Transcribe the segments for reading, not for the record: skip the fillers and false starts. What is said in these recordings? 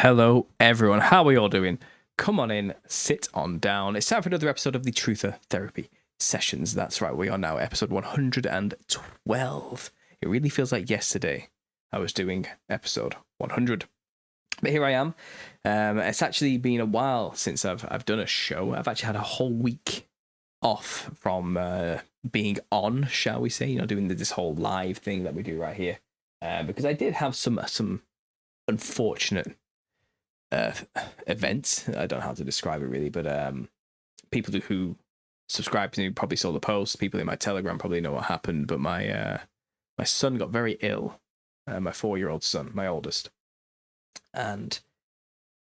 Hello, everyone. How are you all doing? Come on in, sit on down. It's time for another episode of the Truther Therapy Sessions. That's right, we are now episode 112. It really feels like yesterday I was doing episode 100. But here I am. It's actually been a while since I've done a show. I've actually had a whole week off from being on, shall we say, doing this whole live thing that we do right here. Because I did have some unfortunate events. I don't know how to describe it really, but people who subscribe to me probably saw the post. People in my Telegram probably know what happened. But my son got very ill. My 4-year-old son, my oldest, and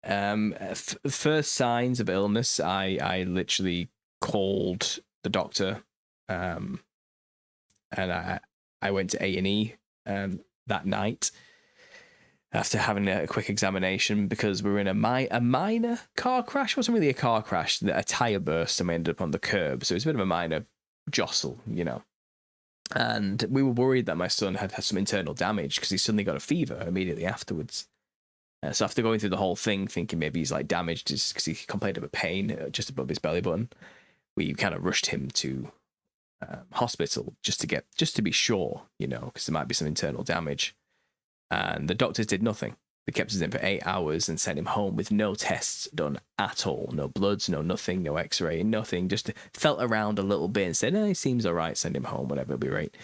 first signs of illness, I literally called the doctor, and I went to A&E that night after having a quick examination because we were in a minor car crash. It wasn't really a car crash, a tire burst, and we ended up on the curb. So it was a bit of a minor jostle, And we were worried that my son had some internal damage because he suddenly got a fever immediately afterwards. So after going through the whole thing, thinking maybe he's like damaged because he complained of a pain just above his belly button, we kind of rushed him to hospital just to be sure, because there might be some internal damage. And the doctors did nothing. They kept us in for 8 hours and sent him home with no tests done at all. No bloods, no nothing, no x-ray, nothing. Just felt around a little bit and said, he seems all right, send him home, whatever, it'll be right.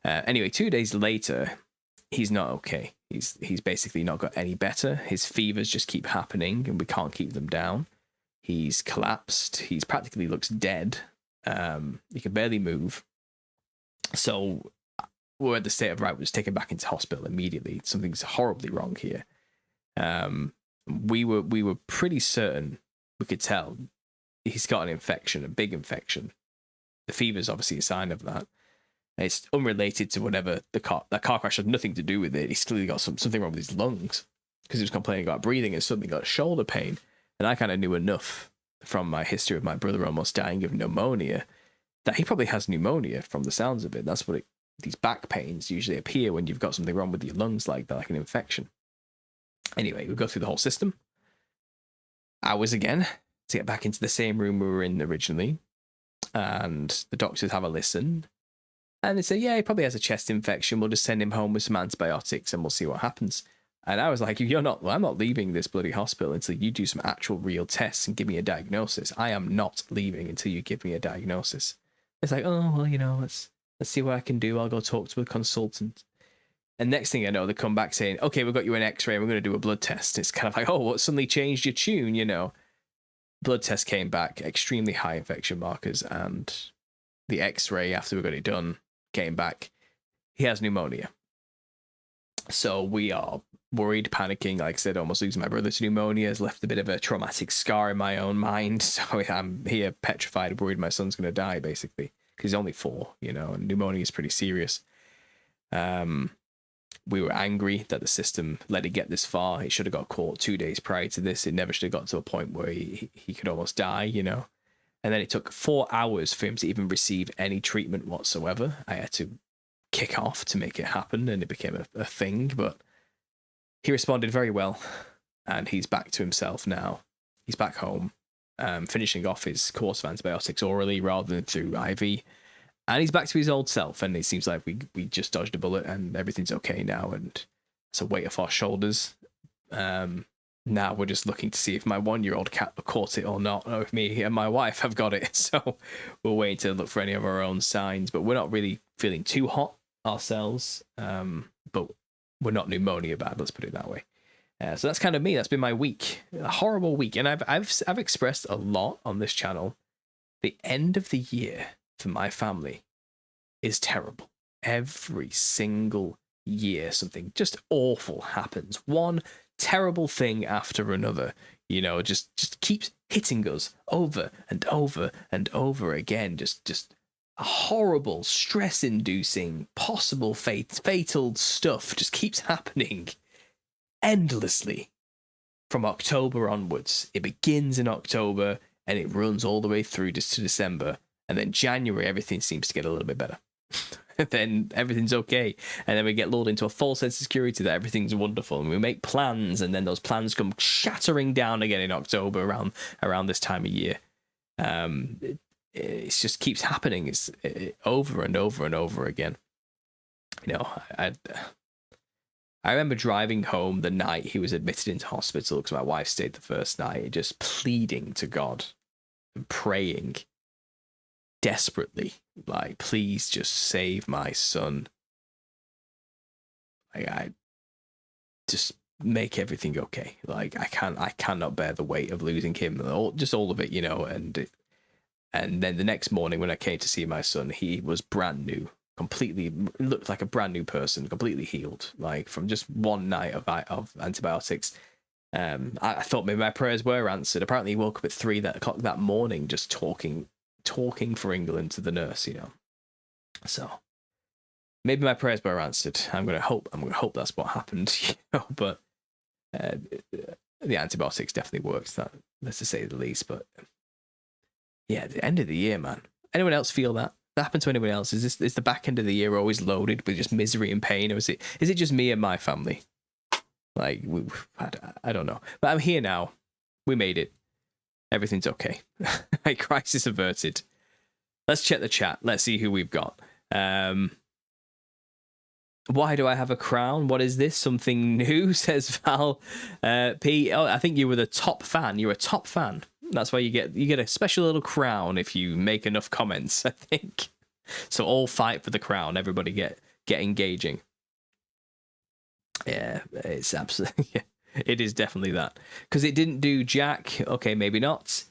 Anyway, 2 days later, he's not okay. He's basically not got any better. His fevers just keep happening and we can't keep them down. He's collapsed. He's practically looks dead. He can barely move. So we're at the state of, right, we'll just take him back into hospital immediately. Something's horribly wrong here. We were pretty certain, we could tell he's got an infection, a big infection. The fever's obviously a sign of that. It's unrelated to whatever that car crash had nothing to do with it. He's clearly got something wrong with his lungs because he was complaining about breathing and suddenly got shoulder pain. And I kind of knew enough from my history of my brother almost dying of pneumonia that he probably has pneumonia from the sounds of it. That's what these back pains usually appear when you've got something wrong with your lungs like that, like an infection. Anyway, we go through the whole system. Hours again to get back into the same room we were in originally. And the doctors have a listen. And they say, yeah, he probably has a chest infection. We'll just send him home with some antibiotics and we'll see what happens. And I was like, I'm not leaving this bloody hospital until you do some actual real tests and give me a diagnosis. I am not leaving until you give me a diagnosis. It's like, oh, well, let's see what I can do. I'll go talk to a consultant. And next thing I know, they come back saying, okay, we've got you an x-ray and we're going to do a blood test. It's kind of like, oh, what suddenly changed your tune, Blood test came back, extremely high infection markers, and the x-ray after we got it done came back. He has pneumonia. So we are worried, panicking. Like I said, almost losing my brother to pneumonia has left a bit of a traumatic scar in my own mind. So I'm here petrified, worried my son's going to die, basically, because he's only 4, and pneumonia is pretty serious. We were angry that the system let it get this far. It should have got caught 2 days prior to this. It never should have got to a point where he could almost die, And then it took 4 hours for him to even receive any treatment whatsoever. I had to kick off to make it happen, and it became a thing. But he responded very well, and he's back to himself now. He's back home, finishing off his course of antibiotics orally rather than through IV. And he's back to his old self, and it seems like we just dodged a bullet and everything's okay now, and it's a weight off our shoulders. Now we're just looking to see if my 1-year-old cat caught it or not, or if me and my wife have got it. So we're waiting to look for any of our own signs, but we're not really feeling too hot ourselves, but we're not pneumonia bad, let's put it that way. So that's kind of me. That's been my week, a horrible week. And I've expressed a lot on this channel. The end of the year for my family is terrible. Every single year something just awful happens. One terrible thing after another, just keeps hitting us over and over and over again. Just a horrible, stress-inducing, possible fatal stuff just keeps happening endlessly from October onwards. It begins in October and it runs all the way through to December. And then January, everything seems to get a little bit better. then everything's okay. And then we get lulled into a false sense of security that everything's wonderful, and we make plans, and then those plans come shattering down again in October around this time of year. It just keeps happening. It's over and over and over again. You know, I remember driving home the night he was admitted into hospital, because my wife stayed the first night, just pleading to God and praying desperately, like, please just save my son. Like, I just make everything okay. Like, I cannot bear the weight of losing him, just all of it, you know. And then the next morning when I came to see my son, he was brand new, completely looked like a brand new person, completely healed, like from just one night of antibiotics. I thought maybe my prayers were answered. Apparently he woke up at 3 o'clock that morning just talking for England to the nurse, you know. So maybe my prayers were answered. I'm gonna hope that's what happened, you know. But the antibiotics definitely worked, that's to say the least. But yeah, the end of the year, man. Anyone else feel that? That happened to anyone else? Is the back end of the year always loaded with just misery and pain, or is it just me and my family? Like, I don't know. But I'm here now. We made it. Everything's okay. Crisis averted. Let's check the chat. Let's see who we've got. Why do I have a crown? What is this? Something new, says Val P. Oh, I think you were the top fan. You're a top fan. That's why you get a special little crown if you make enough comments, I think. So all fight for the crown. Everybody get engaging. Yeah, it's absolutely... Yeah, it is definitely that. Because it didn't do Jack. Okay, maybe not.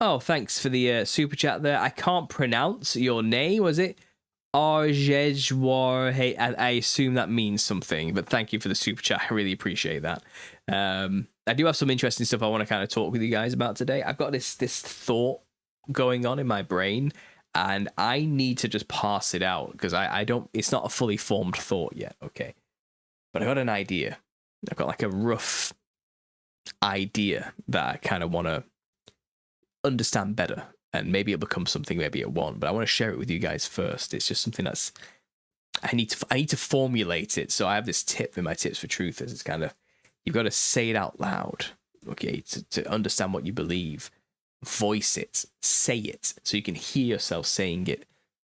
Oh, thanks for the super chat there. I can't pronounce your name. Was it Arjejwar? Hey, I assume that means something, but thank you for the super chat. I really appreciate that. I do have some interesting stuff I want to kind of talk with you guys about today. I've got this thought going on in my brain, and I need to just pass it out because I don't. It's not a fully formed thought yet. Okay, but I got an idea. I've got like a rough idea that I kind of want to understand better, and maybe it'll become something, maybe it won't, but I want to share it with you guys first. It's just something that's I need to formulate it. So I have this tip in my tips for truthers. It's kind of, you've got to say it out loud, okay, to understand what you believe. Voice it, say it, so you can hear yourself saying it,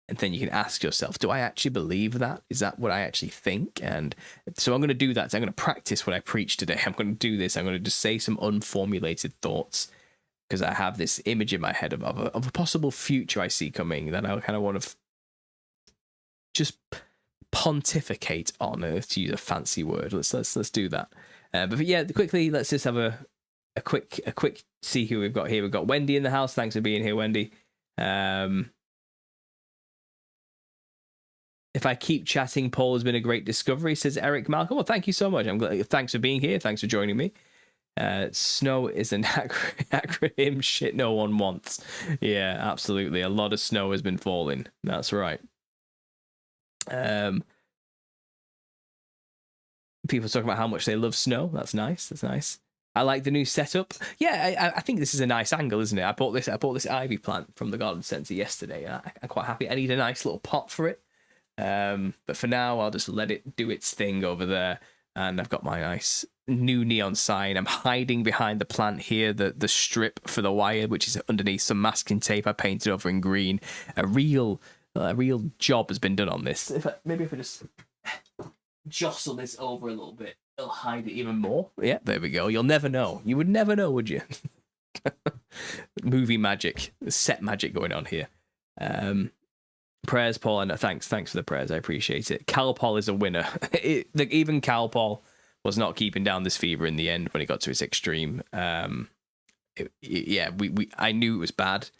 and then you can ask yourself, do I actually believe that? Is that what I actually think? And so I'm going to do that. So I'm going to practice what I preach today. I'm going to do this. I'm going to just say some unformulated thoughts, because I have this image in my head of a possible future I see coming that I kind of want to just pontificate on, to use a fancy word. Let's do that. But yeah, quickly, let's just have a quick see who we've got here. We've got Wendy in the house. Thanks for being here, Wendy. If I keep chatting, Paul has been a great discovery, says Eric Malcolm. Well, thank you so much. I'm glad. Thanks for being here. Thanks for joining me. Snow is an acronym shit no one wants. Yeah, absolutely. A lot of snow has been falling. That's right. People talk about how much they love snow. That's nice. That's nice. I like the new setup. Yeah, I think this is a nice angle, isn't it? I bought this ivy plant from the garden centre yesterday, and I'm quite happy. I need a nice little pot for it. But for now, I'll just let it do its thing over there. And I've got my nice new neon sign. I'm hiding behind the plant here, the strip for the wire, which is underneath some masking tape I painted over in green. A real job has been done on this. Maybe if I just jostle this over a little bit, it'll hide it even more. Yeah, there we go. You'll never know. You would never know, would you? Movie magic, set magic going on here. Prayers, Paul, and thanks for the prayers. I appreciate it. Cal Paul is a winner. Even Cal Paul was not keeping down this fever in the end when it got to its extreme. I knew it was bad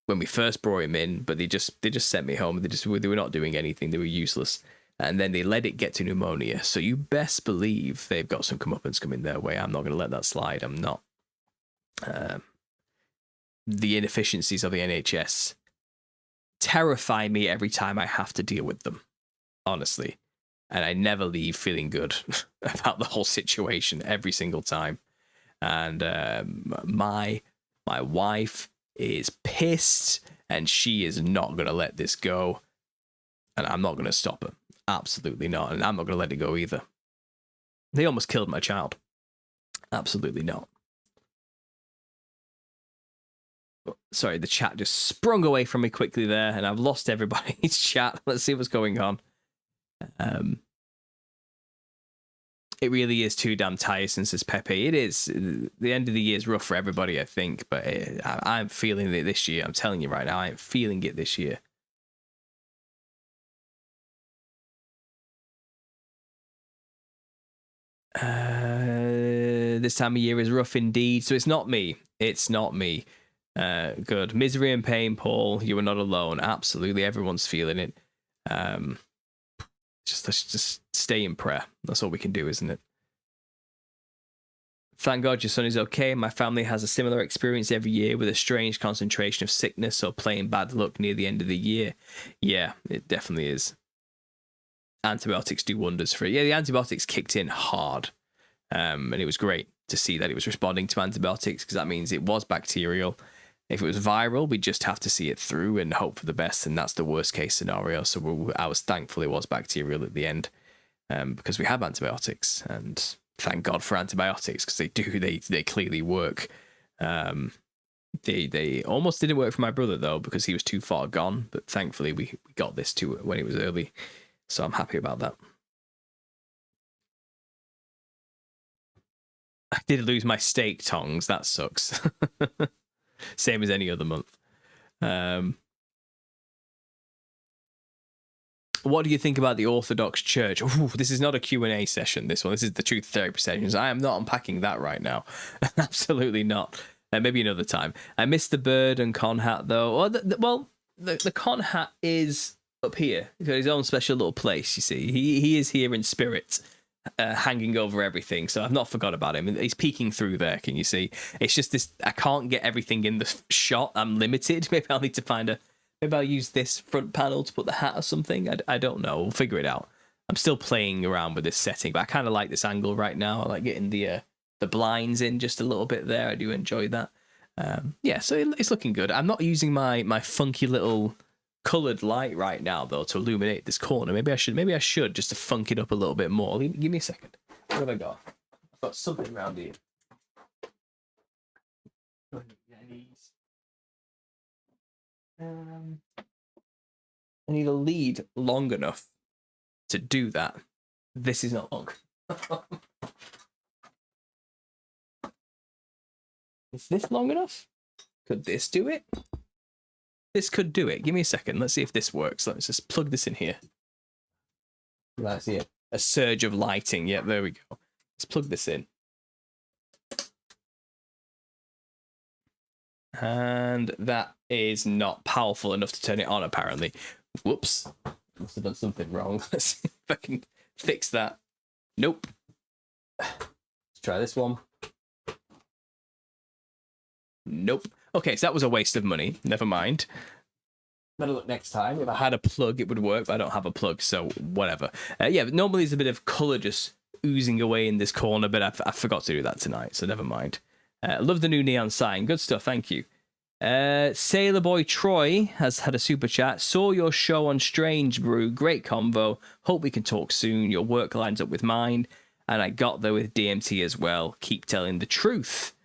when we first brought him in, but they just sent me home. They were not doing anything. They were useless, and then they let it get to pneumonia. So you best believe they've got some comeuppance coming their way. I'm not going to let that slide. I'm not. The inefficiencies of the NHS terrify me every time I have to deal with them, honestly. And I never leave feeling good about the whole situation every single time. And my wife is pissed, and she is not going to let this go. And I'm not going to stop her. Absolutely not. And I'm not going to let it go either. They almost killed my child. Absolutely not. Sorry, the chat just sprung away from me quickly there, and I've lost everybody's chat. Let's see what's going on. It really is too damn tiresome, says Pepe. It is. The end of the year is rough for everybody, I think, but I'm feeling it this year. I'm telling you right now, I'm feeling it this year. This time of year is rough indeed. So it's not me. It's not me. Good. Misery and pain, Paul. You are not alone. Absolutely. Everyone's feeling it. Let's just stay in prayer. That's all we can do, isn't it? Thank God your son is okay. My family has a similar experience every year with a strange concentration of sickness or plain bad luck near the end of the year. Yeah, it definitely is. Antibiotics do wonders for it. Yeah, the antibiotics kicked in hard. And it was great to see that it was responding to antibiotics, because that means it was bacterial. If it was viral, we just have to see it through and hope for the best, and that's the worst case scenario. So I was thankful it was bacterial at the end, because we have antibiotics, and thank God for antibiotics, because they clearly work. They almost didn't work for my brother though, because he was too far gone, but thankfully we got this to when it was early, so I'm happy about that. I did lose my steak tongs. That sucks. Same as any other month. What do you think about the Orthodox Church? Ooh, this is not a Q&A session, this one. This is the Truth Therapy sessions. I am not unpacking that right now. Absolutely not. Maybe another time. I missed the bird and con hat, though. The con hat is up here. He's got his own special little place, you see. He is here in spirit. Hanging over everything, so I've not forgot about him. He's peeking through there, can you see? It's just this, I can't get everything in the shot. I'm limited. Maybe I'll need to maybe I'll use this front panel to put the hat or something. I don't know. We'll figure it out. I'm still playing around with this setting, but I kind of like this angle right now. I like getting the blinds in just a little bit there. I do enjoy that. Yeah, so it's looking good. I'm not using my funky little coloured light right now though to illuminate this corner. Maybe I should just to funk it up a little bit more. Give me a second. What have I got? I've got something around here. I need a lead long enough to do that. This is not long. Is this long enough? Could this do it? This could do it. Give me a second. Let's see if this works. Let's just plug this in here. That's it. A surge of lighting. Yeah, there we go. Let's plug this in. And that is not powerful enough to turn it on, apparently. Whoops. Must have done something wrong. Let's see if I can fix that. Nope. Let's try this one. Nope. Okay, so that was a waste of money. Never mind. Better look next time. If I had a plug, it would work, but I don't have a plug, so whatever. Yeah, but normally there's a bit of colour just oozing away in this corner, but I forgot to do that tonight, so never mind. Love the new neon sign. Good stuff, thank you. Sailor Boy Troy has had a super chat. Saw your show on Strange Brew. Great convo. Hope we can talk soon. Your work lines up with mine, and I got there with DMT as well. Keep telling the truth.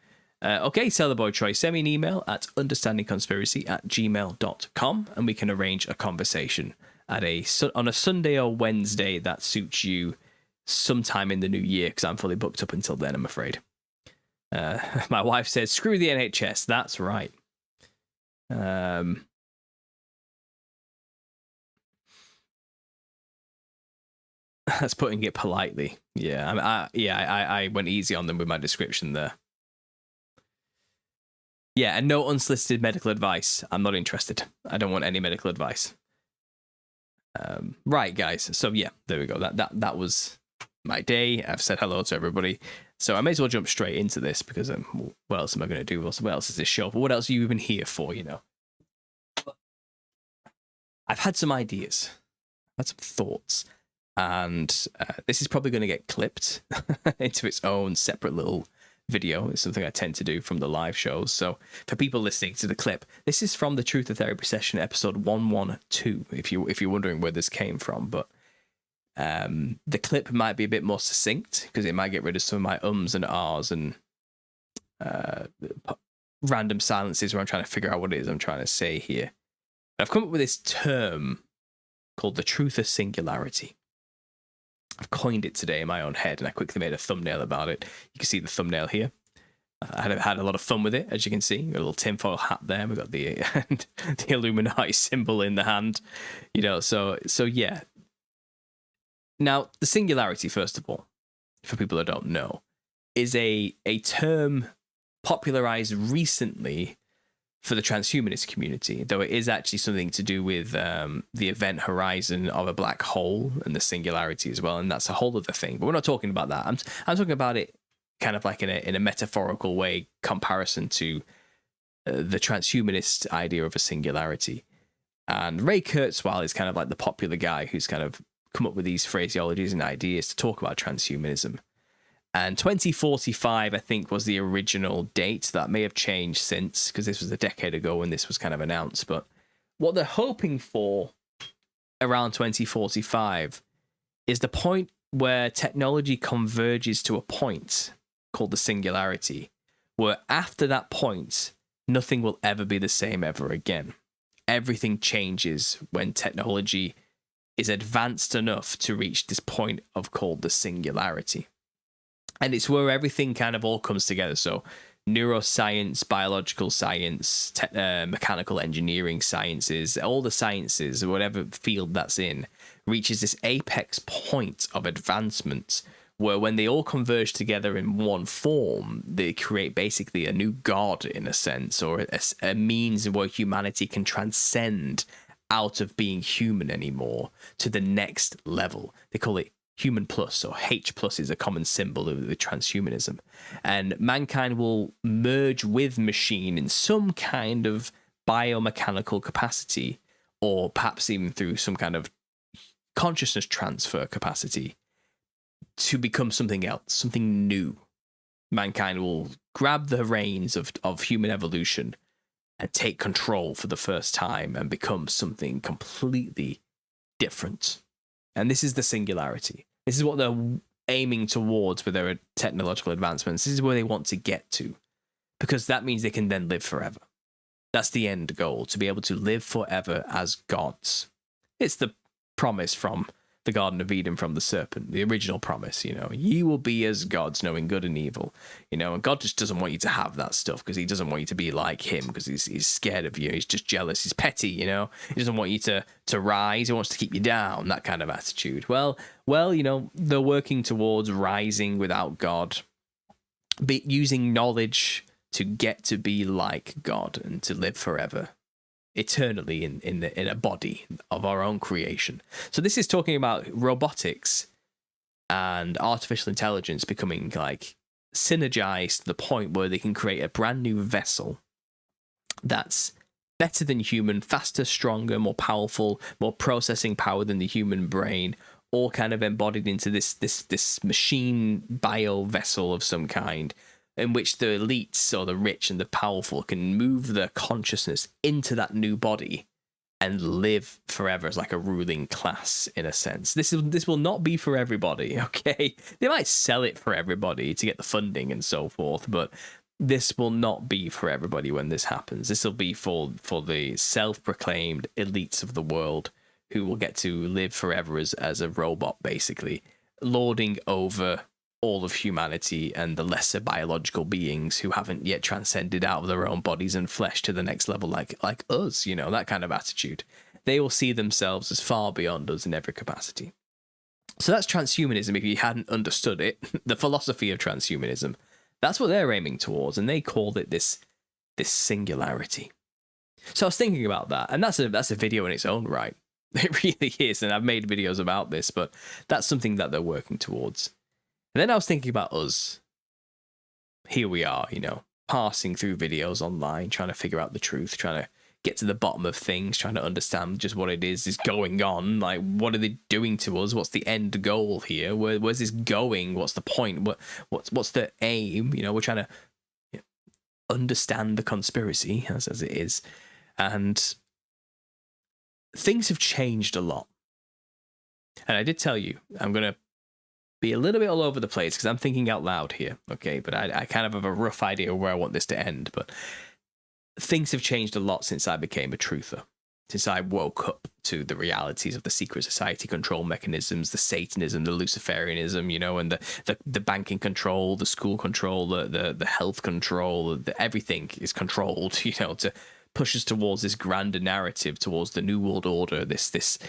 Okay, Sailor Boy Troy, send me an email at understandingconspiracy@gmail.com, and we can arrange a conversation on a Sunday or Wednesday that suits you sometime in the new year, because I'm fully booked up until then, I'm afraid. My wife says, screw the NHS. That's right. That's putting it politely. Yeah, I went easy on them with my description there. Yeah, and no unsolicited medical advice. I'm not interested. I don't want any medical advice. Right, guys. So yeah, there we go. That was my day. I've said hello to everybody. So I may as well jump straight into this, because what else am I going to do? What else is this show? But what else are you even here for, you know? I've had some ideas. I've had some thoughts. And this is probably going to get clipped into its own separate little video. It's something I tend to do from the live shows. So for people listening to the clip, this is from the Truth or Therapy session, episode 112, if you're wondering where this came from. But the clip might be a bit more succinct because it might get rid of some of my ums and ahs and random silences where I'm trying to figure out what it is I'm trying to say here. I've come up with this term called the truth of singularity. I've coined it today in my own head, and I quickly made a thumbnail about it. You can see the thumbnail here. I had a lot of fun with it, as you can see. We've got a little tinfoil hat there. We've got the the Illuminati symbol in the hand. You know, so yeah. Now, the singularity, first of all, for people that don't know, is a term popularized recently for the transhumanist community, though it is actually something to do with the event horizon of a black hole and the singularity as well, and that's a whole other thing. But we're not talking about that. I'm talking about it kind of like in a metaphorical way, comparison to the transhumanist idea of a singularity. And Ray Kurzweil is kind of like the popular guy who's kind of come up with these phraseologies and ideas to talk about transhumanism. And 2045, I think, was the original date. That may have changed since, because this was a decade ago when this was kind of announced. But what they're hoping for around 2045 is the point where technology converges to a point called the singularity, where after that point, nothing will ever be the same ever again. Everything changes when technology is advanced enough to reach this point of called the singularity. And it's where everything kind of all comes together. So neuroscience, biological science, mechanical engineering sciences, all the sciences, whatever field that's in, reaches this apex point of advancement where when they all converge together in one form, they create basically a new god in a sense, or a means where humanity can transcend out of being human anymore to the next level. They call it Human Plus, or H Plus is a common symbol of the transhumanism. And mankind will merge with machine in some kind of biomechanical capacity, or perhaps even through some kind of consciousness transfer capacity, to become something else, something new. Mankind will grab the reins of human evolution and take control for the first time and become something completely different. And this is the singularity. This is what they're aiming towards with their technological advancements. This is where they want to get to, because that means they can then live forever. That's the end goal, to be able to live forever as gods. It's the promise from the Garden of Eden, from the serpent, the original promise, you will be as gods, knowing good and evil, and God just doesn't want you to have that stuff because he doesn't want you to be like him, because he's scared of you. He's just jealous. He's petty, he doesn't want you to rise. He wants to keep you down, that kind of attitude. Well, they're working towards rising without God, using knowledge to get to be like God and to live forever, eternally in a body of our own creation. So this is talking about robotics and artificial intelligence becoming like synergized to the point where they can create a brand new vessel that's better than human, faster, stronger, more powerful, more processing power than the human brain, all kind of embodied into this machine bio vessel of some kind, in which the elites or the rich and the powerful can move their consciousness into that new body and live forever as like a ruling class, in a sense. This will not be for everybody, okay? They might sell it for everybody to get the funding and so forth, but this will not be for everybody when this happens. This will be for the self-proclaimed elites of the world who will get to live forever as a robot, basically, lording over all of humanity and the lesser biological beings who haven't yet transcended out of their own bodies and flesh to the next level, like us, that kind of attitude. They will see themselves as far beyond us in every capacity. So that's transhumanism, if you hadn't understood it, the philosophy of transhumanism. That's what they're aiming towards, and they called it this singularity. So I was thinking about that, and that's a video in its own right. It really is, and I've made videos about this, but that's something that they're working towards. And then I was thinking about us. Here we are, passing through videos online, trying to figure out the truth, trying to get to the bottom of things, trying to understand just what it is going on. Like, what are they doing to us? What's the end goal here? Where's this going? What's the point? What's the aim? You know, we're trying to understand the conspiracy as it is, and things have changed a lot. And I did tell you, I'm gonna be a little bit all over the place because I'm thinking out loud here, okay? But I kind of have a rough idea of where I want this to end. But things have changed a lot since I became a truther, since I woke up to the realities of the secret society control mechanisms, the Satanism, the Luciferianism, you know, and the banking control, the school control, the health control, everything is controlled, you know, to push us towards this grander narrative, towards the New World Order, this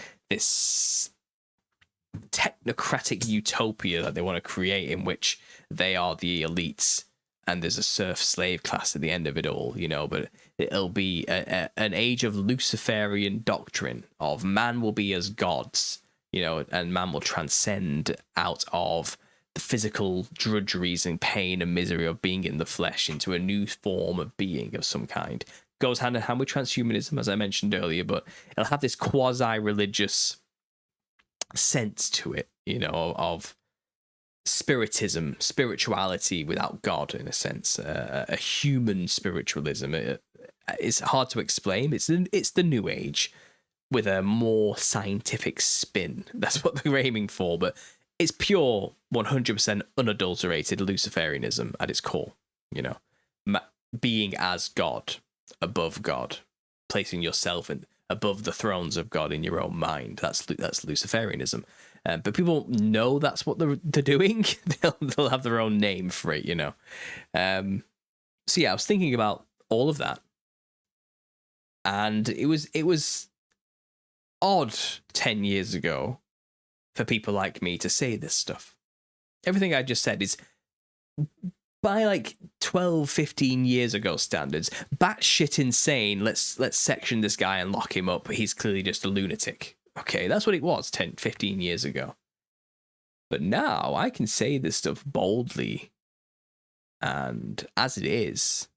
technocratic utopia that they want to create, in which they are the elites and there's a serf slave class at the end of it all, you know. But it'll be an age of Luciferian doctrine of man will be as gods, you know, and man will transcend out of the physical drudgeries and pain and misery of being in the flesh into a new form of being of some kind. Goes hand in hand with transhumanism, as I mentioned earlier, but it'll have this quasi-religious sense to it, you know, of spiritism, spirituality without God, in a sense, a human spiritualism. It's hard to explain. It's the New Age with a more scientific spin. That's what they're aiming for, but it's pure 100% unadulterated Luciferianism at its core, you know, being as God, above God, placing yourself above the thrones of God in your own mind. That's Luciferianism. But people know that's what they're doing. They'll have their own name for it, you know. So yeah, I was thinking about all of that, and it was odd 10 years ago for people like me to say this stuff. Everything I just said is, by like 12, 15 years ago standards, batshit insane. Let's section this guy and lock him up. He's clearly just a lunatic. Okay, that's what it was 10, 15 years ago. But now I can say this stuff boldly, and as it is,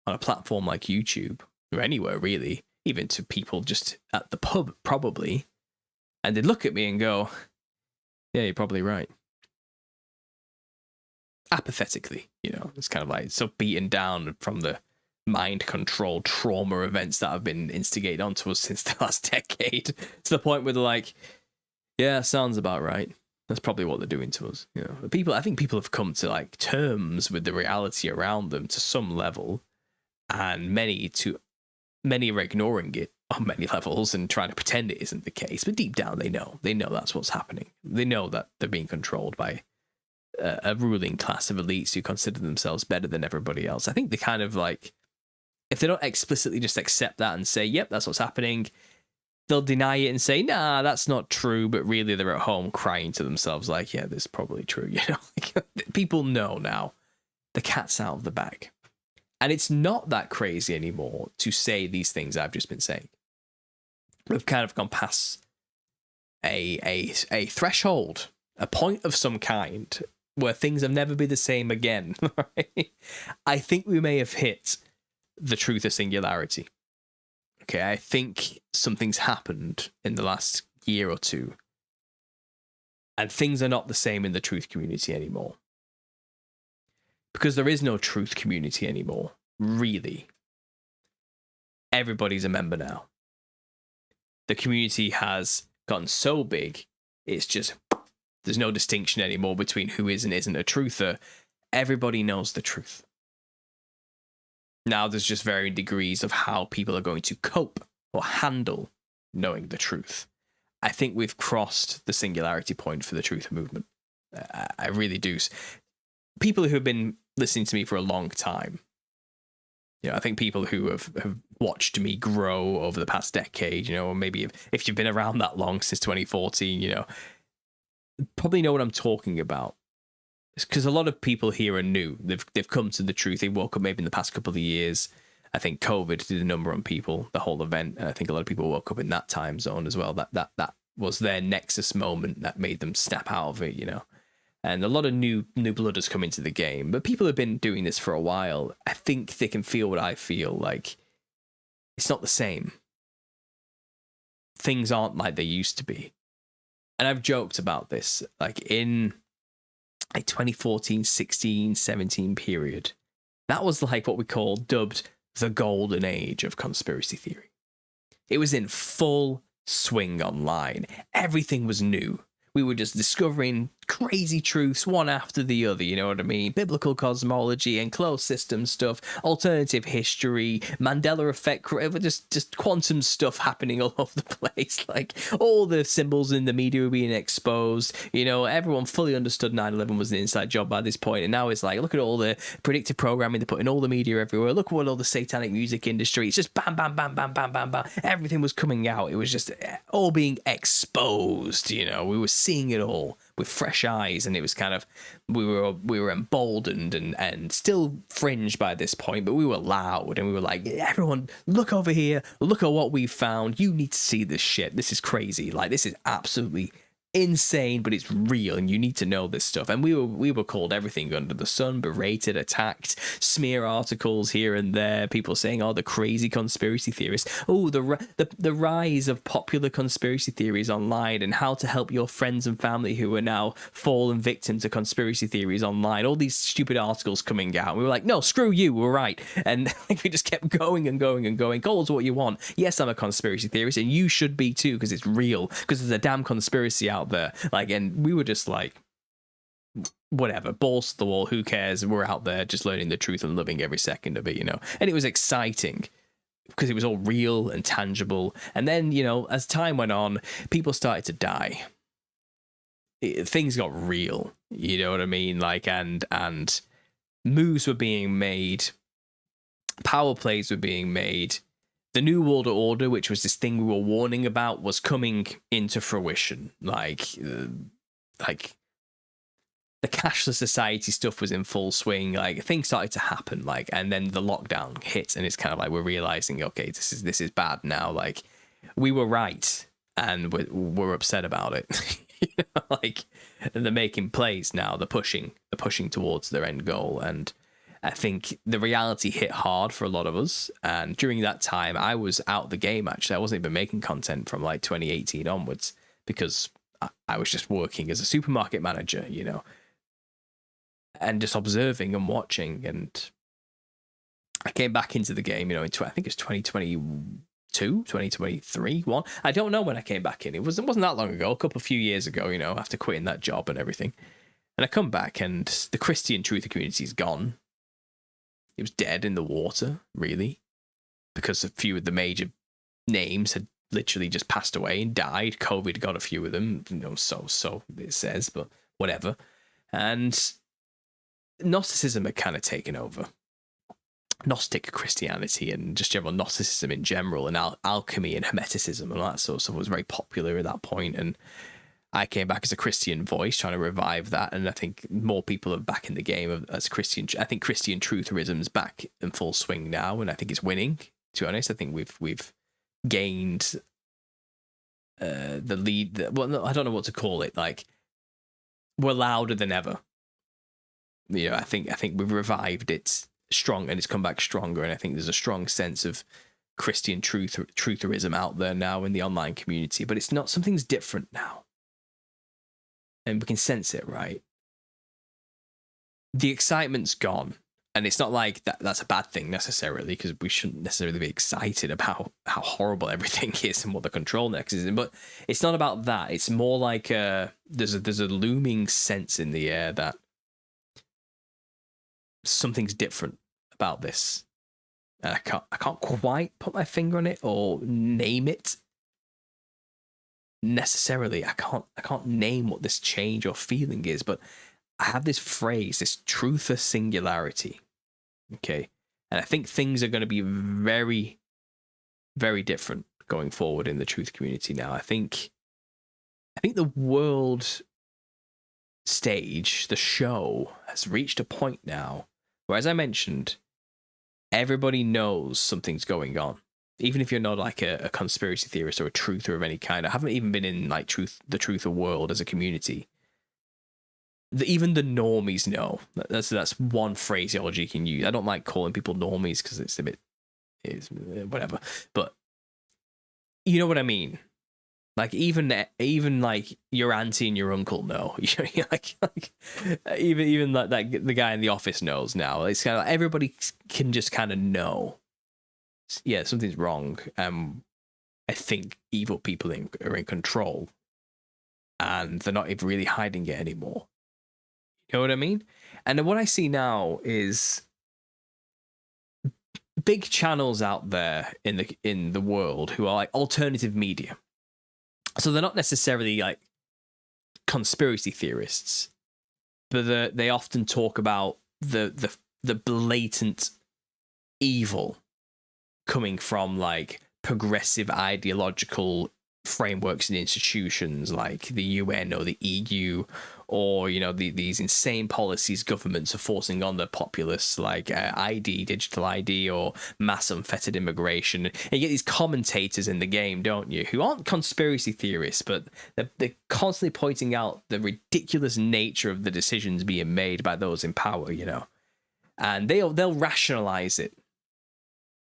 on a platform like YouTube, or anywhere really, even to people just at the pub probably, and they'd look at me and go, yeah, you're probably right. Apathetically, you know, it's kind of like so beaten down from the mind control trauma events that have been instigated onto us since the last decade, to the point where they're like, yeah, sounds about right. That's probably what they're doing to us. You know, I think people have come to like terms with the reality around them to some level, and many are ignoring it on many levels and trying to pretend it isn't the case. But deep down, they know that's what's happening. They know that they're being controlled by a ruling class of elites who consider themselves better than everybody else. I think they kind of like, if they don't explicitly just accept that and say, yep, that's what's happening, they'll deny it and say, nah, that's not true. But really, they're at home crying to themselves like, yeah, this is probably true. You know, people know now the cat's out of the bag. And it's not that crazy anymore to say these things I've just been saying. We've kind of gone past a threshold, a point of some kind, where things have never been the same again. Right? I think we may have hit the truth of singularity. Okay, I think something's happened in the last year or two, and things are not the same in the truth community anymore. Because there is no truth community anymore, really. Everybody's a member now. The community has gotten so big, it's just, there's no distinction anymore between who is and isn't a truther. Everybody knows the truth. Now there's just varying degrees of how people are going to cope or handle knowing the truth. I think we've crossed the singularity point for the truth movement. I really do. People who have been listening to me for a long time, you know, I think people who have watched me grow over the past decade, you know, or maybe if you've been around that long, since 2014, you know, probably know what I'm talking about. Because a lot of people here are new. They've come to the truth. They woke up maybe in the past couple of years. I think COVID did a number on people, the whole event. And I think a lot of people woke up in that time zone as well. That was their nexus moment that made them snap out of it, you know. And a lot of new blood has come into the game. But people have been doing this for a while. I think they can feel what I feel. Like, it's not the same. Things aren't like they used to be. And I've joked about this, like in a 2014, 16, 17 period. That was like what we dubbed the golden age of conspiracy theory. It was in full swing online. Everything was new. We were just discovering crazy truths one after the other, you know what I mean? Biblical cosmology, enclosed system stuff, alternative history, Mandela effect, just quantum stuff happening all over the place. Like, all the symbols in the media were being exposed. You know, everyone fully understood 9/11 was an inside job by this point, and now it's like, look at all the predictive programming they put in all the media everywhere. Look at what all the satanic music industry. It's just bam, bam, bam, bam, bam, bam, bam. Everything was coming out. It was just all being exposed, you know. We were seeing it all with fresh eyes, and it was kind of, we were emboldened and still fringed by this point, but we were loud, and we were like, everyone, look over here, look at what we found, you need to see this shit, this is crazy, like, this is absolutely insane, but it's real, and you need to know this stuff. And we were called everything under the sun, berated, attacked, smear articles here and there, people saying, oh, the crazy conspiracy theorists, oh, the rise of popular conspiracy theories online, and how to help your friends and family who are now fallen victim to conspiracy theories online. All these stupid articles coming out. We were like, no, screw you, we're right. And we just kept going and going and going. Call us what you want. Yes, I'm a conspiracy theorist, and you should be too, because it's real, because there's a damn conspiracy out there. Like, and we were just like, whatever, balls to the wall, who cares? We're out there just learning the truth and loving every second of it, you know. And it was exciting because it was all real and tangible. And then, you know, as time went on, people started to die. Things got real, you know what I mean? Like, and moves were being made, power plays were being made. The New World Order, which was this thing we were warning about, was coming into fruition. Like the cashless society stuff was in full swing. Like, things started to happen. Like, and then the lockdown hit, and it's kind of like we're realizing, okay, this is bad now. Like, we were right, and we're upset about it. You know, like, they're making plays now. They're pushing towards their end goal, and I think the reality hit hard for a lot of us. And during that time, I was out the game, actually. I wasn't even making content from like 2018 onwards, because I was just working as a supermarket manager, you know, and just observing and watching. And I came back into the game, you know, I think it was 2022, 2023, one. I don't know when I came back in. It wasn't that long ago, a few years ago, you know, after quitting that job and everything. And I come back, and the Christian Truther community is gone. It was dead in the water, really, because a few of the major names had literally just passed away and died. COVID got a few of them, you know, so it says, but whatever. And Gnosticism had kind of taken over. Gnostic Christianity and just general Gnosticism in general, and alchemy and Hermeticism and all that sort of stuff was very popular at that point. And I came back as a Christian voice, trying to revive that, and I think more people are back in the game as Christian. I think Christian Trutherism's back in full swing now, and I think it's winning. To be honest, I think we've gained the lead. Well, no, I don't know what to call it. Like, we're louder than ever. You know, I think we've revived it strong, and it's come back stronger. And I think there's a strong sense of Christian Trutherism out there now in the online community, but it's not. Something's different now. And we can sense it, right? The excitement's gone. And it's not like that's a bad thing necessarily, because we shouldn't necessarily be excited about how horrible everything is and what the control next is. But it's not about that. It's more like there's a looming sense in the air that something's different about this. And I can't quite put my finger on it or name it. Necessarily, I can't name what this change or feeling is, but I have this phrase, this truth of singularity. Okay, and I think things are going to be very, very different going forward in the truth community now. I think the world stage, the show, has reached a point now where, as I mentioned, everybody knows something's going on. Even if you're not like a conspiracy theorist or a truther of any kind, I haven't even been in like the truther world as a community. Even the normies know. That's one phraseology you can use. I don't like calling people normies because it's a bit is whatever. But you know what I mean? Like even like your auntie and your uncle know. like even like that the guy in the office knows now. It's kind of like everybody can just kind of know. Yeah, something's wrong. I think evil people are in control, and they're not even really hiding it anymore. You know what I mean? And what I see now is big channels out there in the world who are like alternative media. So they're not necessarily like conspiracy theorists, but they often talk about the blatant evil coming from like progressive ideological frameworks and institutions like the UN or the EU, or these insane policies governments are forcing on the populace, like digital ID, or mass unfettered immigration. And you get these commentators in the game, don't you, who aren't conspiracy theorists, but they're constantly pointing out the ridiculous nature of the decisions being made by those in power, and they'll rationalize it.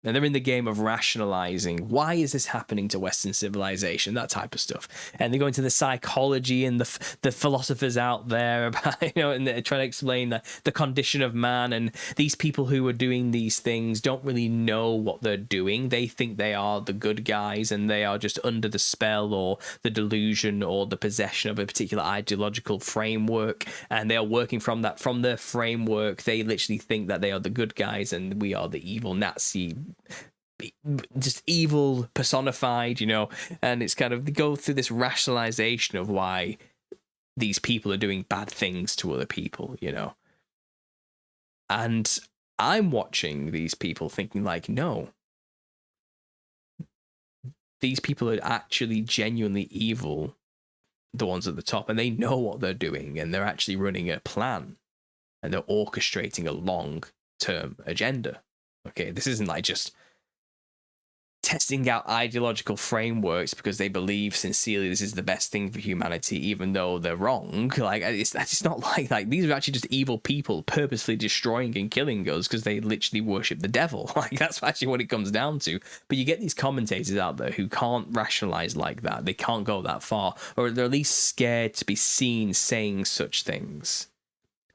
And they're in the game of rationalizing, why is this happening to Western civilization, that type of stuff. And they go into the psychology and the philosophers out there about, and they're trying to explain the condition of man. And these people who are doing these things don't really know what they're doing. They think they are the good guys, and they are just under the spell or the delusion or the possession of a particular ideological framework. And they are working from their framework. They literally think that they are the good guys and we are the evil Nazi, just evil personified, and it's kind of, they go through this rationalization of why these people are doing bad things to other people, and I'm watching these people thinking like, no, these people are actually genuinely evil, the ones at the top, and they know what they're doing, and they're actually running a plan, and they're orchestrating a long-term agenda. Okay, this isn't like just testing out ideological frameworks because they believe sincerely this is the best thing for humanity, even though they're wrong. Like, it's not like these are actually just evil people purposefully destroying and killing us because they literally worship the devil. Like, that's actually what it comes down to. But you get these commentators out there who can't rationalize like that. They can't go that far, or they're at least scared to be seen saying such things.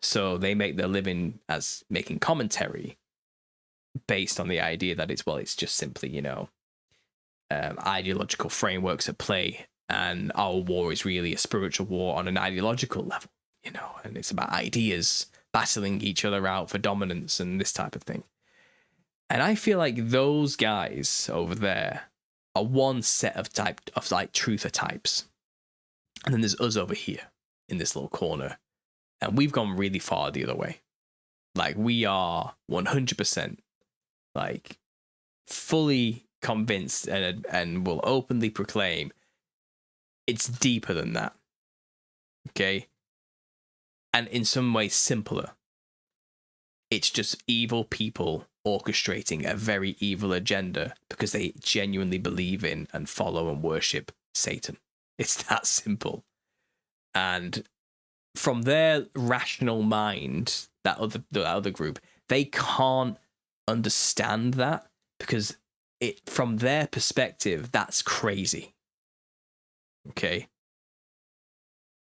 So they make their living as making commentary based on the idea that it's just simply, ideological frameworks at play, and our war is really a spiritual war on an ideological level, and it's about ideas battling each other out for dominance and this type of thing. And I feel like those guys over there are one set of truther types, and then there's us over here in this little corner, and we've gone really far the other way. Like, we are 100% like fully convinced and will openly proclaim it's deeper than that. Okay? And in some ways simpler. It's just evil people orchestrating a very evil agenda because they genuinely believe in and follow and worship Satan. It's that simple. And from their rational mind, that other group, they can't understand that because from their perspective, that's crazy. Okay?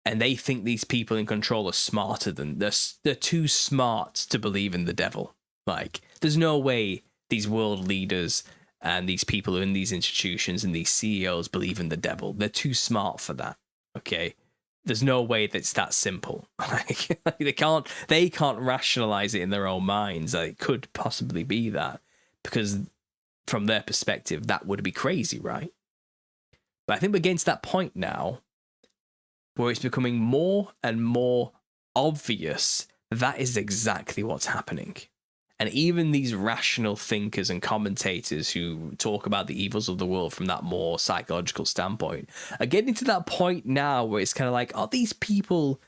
And they think these people in control are smarter than they're too smart to believe in the devil. Like, there's no way these world leaders and these people in these institutions and these CEOs believe in the devil. They're too smart for that. Okay? There's no way that's that simple. Like, they can't rationalize it in their own minds. Like, it could possibly be that, because from their perspective, that would be crazy, right? But I think we're getting to that point now where it's becoming more and more obvious that is exactly what's happening. And even these rational thinkers and commentators who talk about the evils of the world from that more psychological standpoint are getting to that point now where it's kind of like, are these people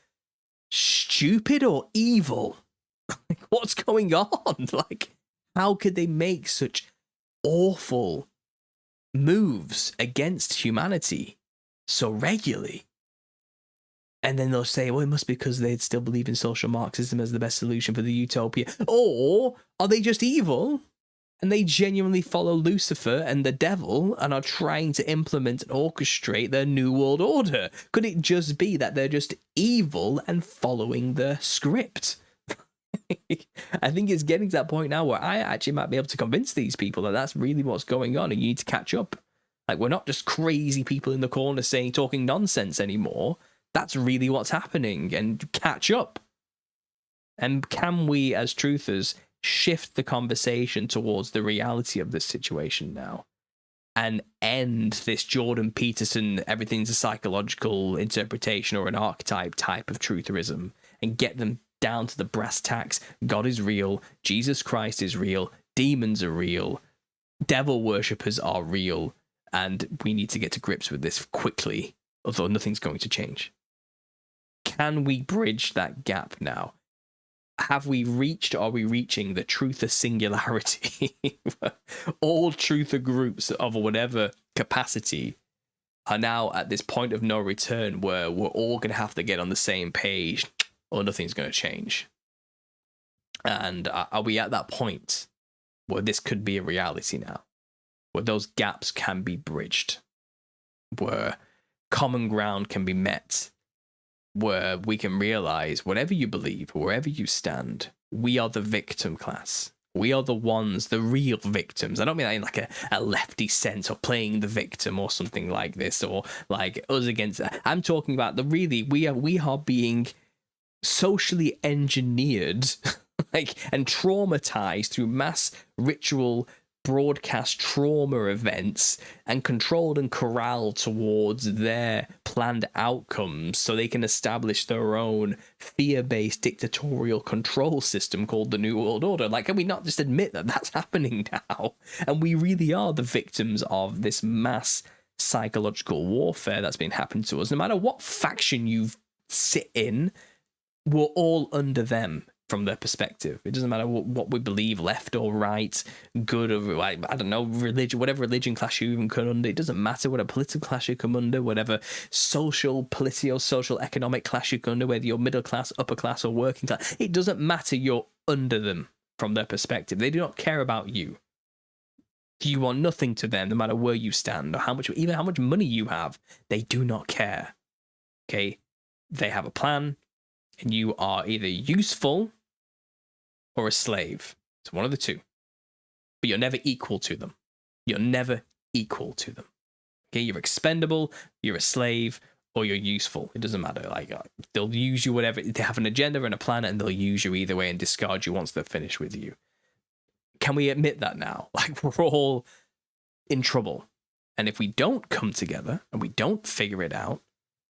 stupid or evil? What's going on? Like, how could they make such awful moves against humanity so regularly? And then they'll say, well, it must be because they still believe in social Marxism as the best solution for the utopia. Or are they just evil and they genuinely follow Lucifer and the devil and are trying to implement and orchestrate their new world order? Could it just be that they're just evil and following the script? I think it's getting to that point now where I actually might be able to convince these people that that's really what's going on, and you need to catch up. Like, we're not just crazy people in the corner talking nonsense anymore. That's really what's happening, and catch up. And can we, as truthers, shift the conversation towards the reality of this situation now and end this Jordan Peterson, everything's a psychological interpretation or an archetype type of trutherism, and get them down to the brass tacks? God is real. Jesus Christ is real. Demons are real. Devil worshippers are real. And we need to get to grips with this quickly, although nothing's going to change. Can we bridge that gap now? Have we reached, or are we reaching the truther singularity? All truther groups of whatever capacity are now at this point of no return where we're all going to have to get on the same page, or nothing's going to change. And are we at that point where this could be a reality now, where those gaps can be bridged, where common ground can be met, where we can realize whatever you believe, wherever you stand, we are the victim class. We are the ones, the real victims. I don't mean that in like a lefty sense, or playing the victim or something like this, or like us against. I'm talking about the really, we are being socially engineered like, and traumatized through mass ritual broadcast trauma events and controlled and corralled towards their planned outcomes so they can establish their own fear-based dictatorial control system called the New World Order. Like, can we not just admit that that's happening now? And we really are the victims of this mass psychological warfare that's been happening to us. No matter what faction you sit in, we're all under them from their perspective. It doesn't matter what we believe, left or right, good or like, I don't know, religion, whatever religion class you even come under. It doesn't matter what a political class you come under, whatever social, social, economic class you come under, whether you're middle class, upper class, or working class. It doesn't matter. You're under them from their perspective. They do not care about you. You are nothing to them, no matter where you stand or even how much money you have. They do not care. Okay, they have a plan. And you are either useful or a slave. It's one of the two. But you're never equal to them. You're never equal to them. Okay, you're expendable, you're a slave, or you're useful. It doesn't matter. Like, they'll use you whatever. They have an agenda and a plan, and they'll use you either way and discard you once they're finished with you. Can we admit that now? Like, we're all in trouble. And if we don't come together and we don't figure it out,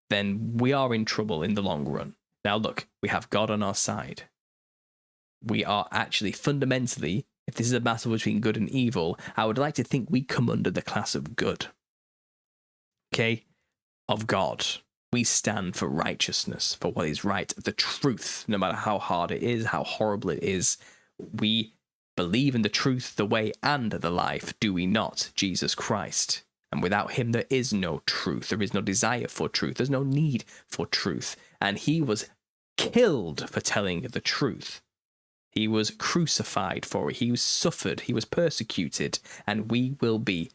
then we are in trouble in the long run. Now, look, we have God on our side. We are actually fundamentally, if this is a battle between good and evil, I would like to think we come under the class of good. Okay? Of God. We stand for righteousness, for what is right, the truth, no matter how hard it is, how horrible it is. We believe in the truth, the way, and the life, do we not? Jesus Christ. And without him, there is no truth. There is no desire for truth. There's no need for truth. And he was killed for telling the truth. He was crucified for it. He was suffered. He was persecuted. And we will be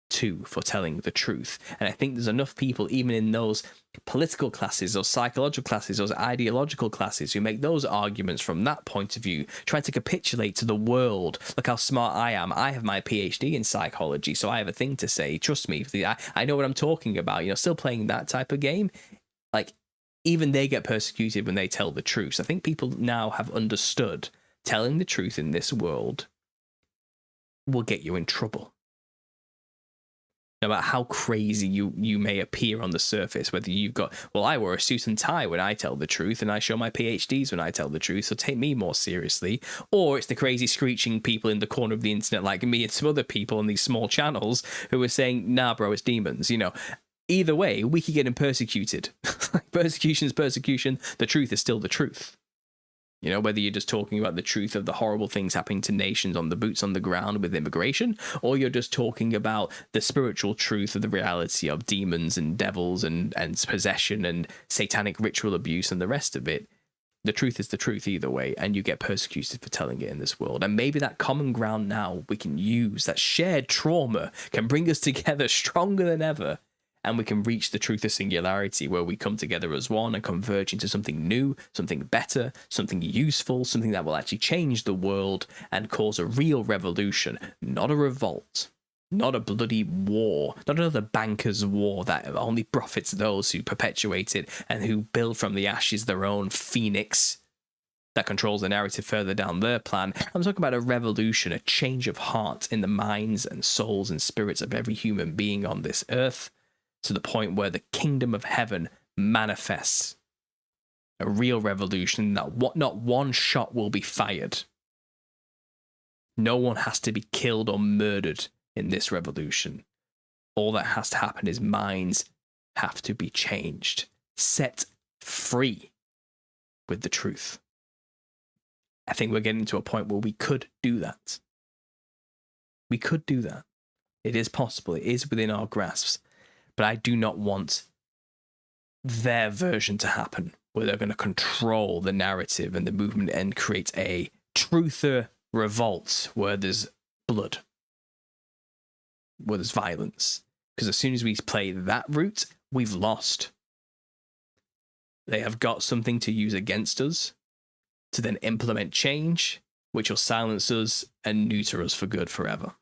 too for telling the truth. And I think there's enough people, even in those political classes, those psychological classes, those ideological classes, who make those arguments from that point of view, trying to capitulate to the world. Look how smart I am. I have my PhD in psychology, so I have a thing to say. Trust me, I know what I'm talking about. You know, still playing that type of game. Like, even they get persecuted when they tell the truth. So I think people now have understood telling the truth in this world will get you in trouble. No matter how crazy you may appear on the surface, whether you've got, well, I wear a suit and tie when I tell the truth, and I show my PhDs when I tell the truth, so take me more seriously. Or it's the crazy screeching people in the corner of the internet like me and some other people on these small channels who are saying, nah, bro, it's demons, you know. Either way, we keep getting persecuted. Persecution is persecution. The truth is still the truth. You know, whether you're just talking about the truth of the horrible things happening to nations on the boots on the ground with immigration, or you're just talking about the spiritual truth of the reality of demons and devils and possession and satanic ritual abuse and the rest of it, The truth is the truth either way, and you get persecuted for telling it in this world. And maybe that common ground now we can use, that shared trauma can bring us together stronger than ever, and we can reach the truth of singularity, where we come together as one and converge into something new, something better, something useful, something that will actually change the world and cause a real revolution, not a revolt. Not a bloody war, not another banker's war that only profits those who perpetuate it and who build from the ashes their own phoenix that controls the narrative further down their plan. I'm talking about a revolution, a change of heart in the minds and souls and spirits of every human being on this earth, to the point where the kingdom of heaven manifests. A real revolution that not one shot will be fired. No one has to be killed or murdered in this revolution. All that has to happen is minds have to be changed, set free with the truth. I think we're getting to a point where we could do that. We could do that. It is possible. It is within our grasps. But I do not want their version to happen, where they're going to control the narrative and the movement and create a truther revolt where there's blood, where there's violence. Because as soon as we play that route, we've lost. They have got something to use against us to then implement change, which will silence us and neuter us for good forever.